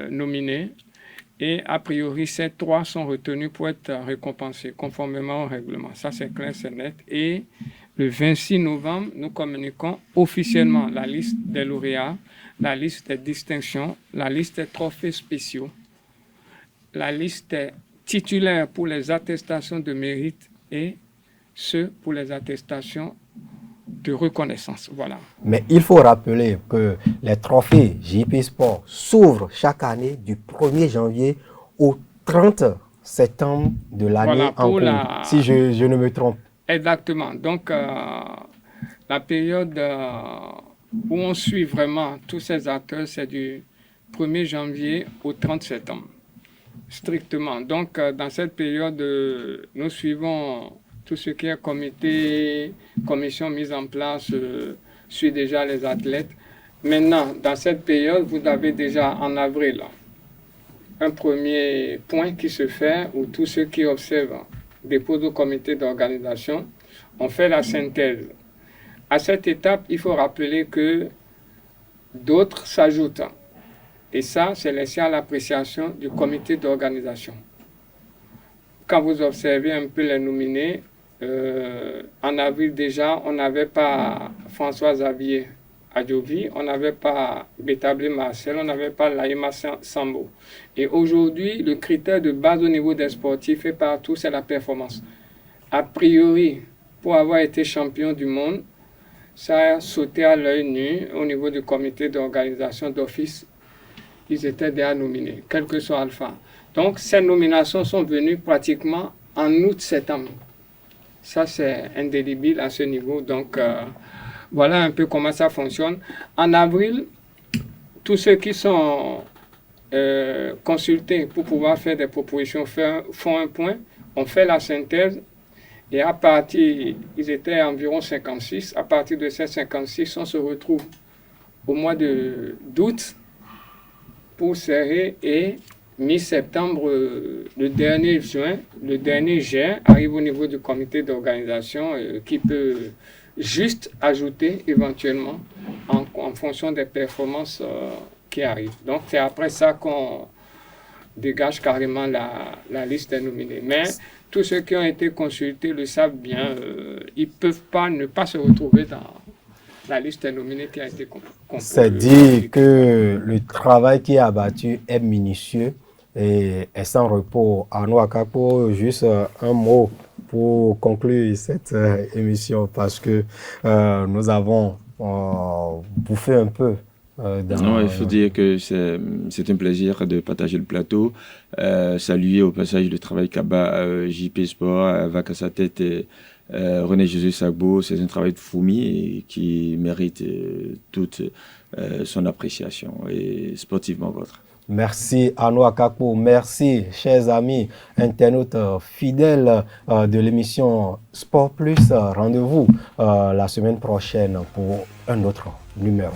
Speaker 12: nominés. Et a priori, ces 3 sont retenus pour être récompensés conformément au règlement. Ça, c'est clair, c'est net. Et le 26 novembre, nous communiquons officiellement la liste des lauréats, la liste des distinctions, la liste des trophées spéciaux, la liste des titulaires pour les attestations de mérite et ceux pour les attestations de reconnaissance. Voilà.
Speaker 1: Mais il faut rappeler que les trophées JP Sport s'ouvrent chaque année du 1er janvier au 30 septembre de l'année en cours, si je ne me trompe.
Speaker 12: Exactement. Donc, la période où on suit vraiment tous ces acteurs, c'est du 1er janvier au 30 septembre, strictement. Donc, dans cette période, nous suivons tout ce qui est commission mise en place, suit déjà les athlètes. Maintenant, dans cette période, vous avez déjà en avril un premier point qui se fait où tous ceux qui observent déposent au comité d'organisation. On fait la synthèse. À cette étape, il faut rappeler que d'autres s'ajoutent. Et ça, c'est laissé à l'appréciation du comité d'organisation. Quand vous observez un peu les nominés, en avril déjà, on n'avait pas François Xavier Adjovi, on n'avait pas Bétablé Marcel, on n'avait pas Laïma Sambo. Et aujourd'hui, le critère de base au niveau des sportifs et partout, c'est la performance. A priori, pour avoir été champion du monde, ça a sauté à l'œil nu au niveau du comité d'organisation d'office. Ils étaient déjà nominés, quel que soit Alpha. Donc, ces nominations sont venues pratiquement en août-septembre. Ça, c'est indélébile à ce niveau. Donc, voilà un peu comment ça fonctionne. En avril, tous ceux qui sont consultés pour pouvoir faire des propositions font un point. On fait la synthèse. Et à partir, ils étaient environ 56. À partir de ces 56, on se retrouve au mois d'août pour serrer et mi-septembre, le dernier juin, le dernier jet arrive au niveau du comité d'organisation qui peut juste ajouter éventuellement en fonction des performances qui arrivent. Donc c'est après ça qu'on dégage carrément la liste des nominés. Mais tous ceux qui ont été consultés le savent bien, ils ne peuvent pas ne pas se retrouver dans la liste des nominés qui a été composée.
Speaker 1: C'est dire que le travail qui est abattu est minutieux et est sans repos. Arnaud Akapo, juste un mot pour conclure cette émission parce que nous avons bouffé un peu.
Speaker 3: Non, il faut dire que c'est un plaisir de partager le plateau. Saluer au passage le travail qu'abat JP Sport, va à sa tête René Jésus Sagbo. C'est un travail de fourmi et qui mérite toute son appréciation et sportivement votre.
Speaker 1: Merci Arnaud Akapo, merci chers amis internautes fidèles de l'émission Sport Plus. Rendez-vous la semaine prochaine pour un autre numéro.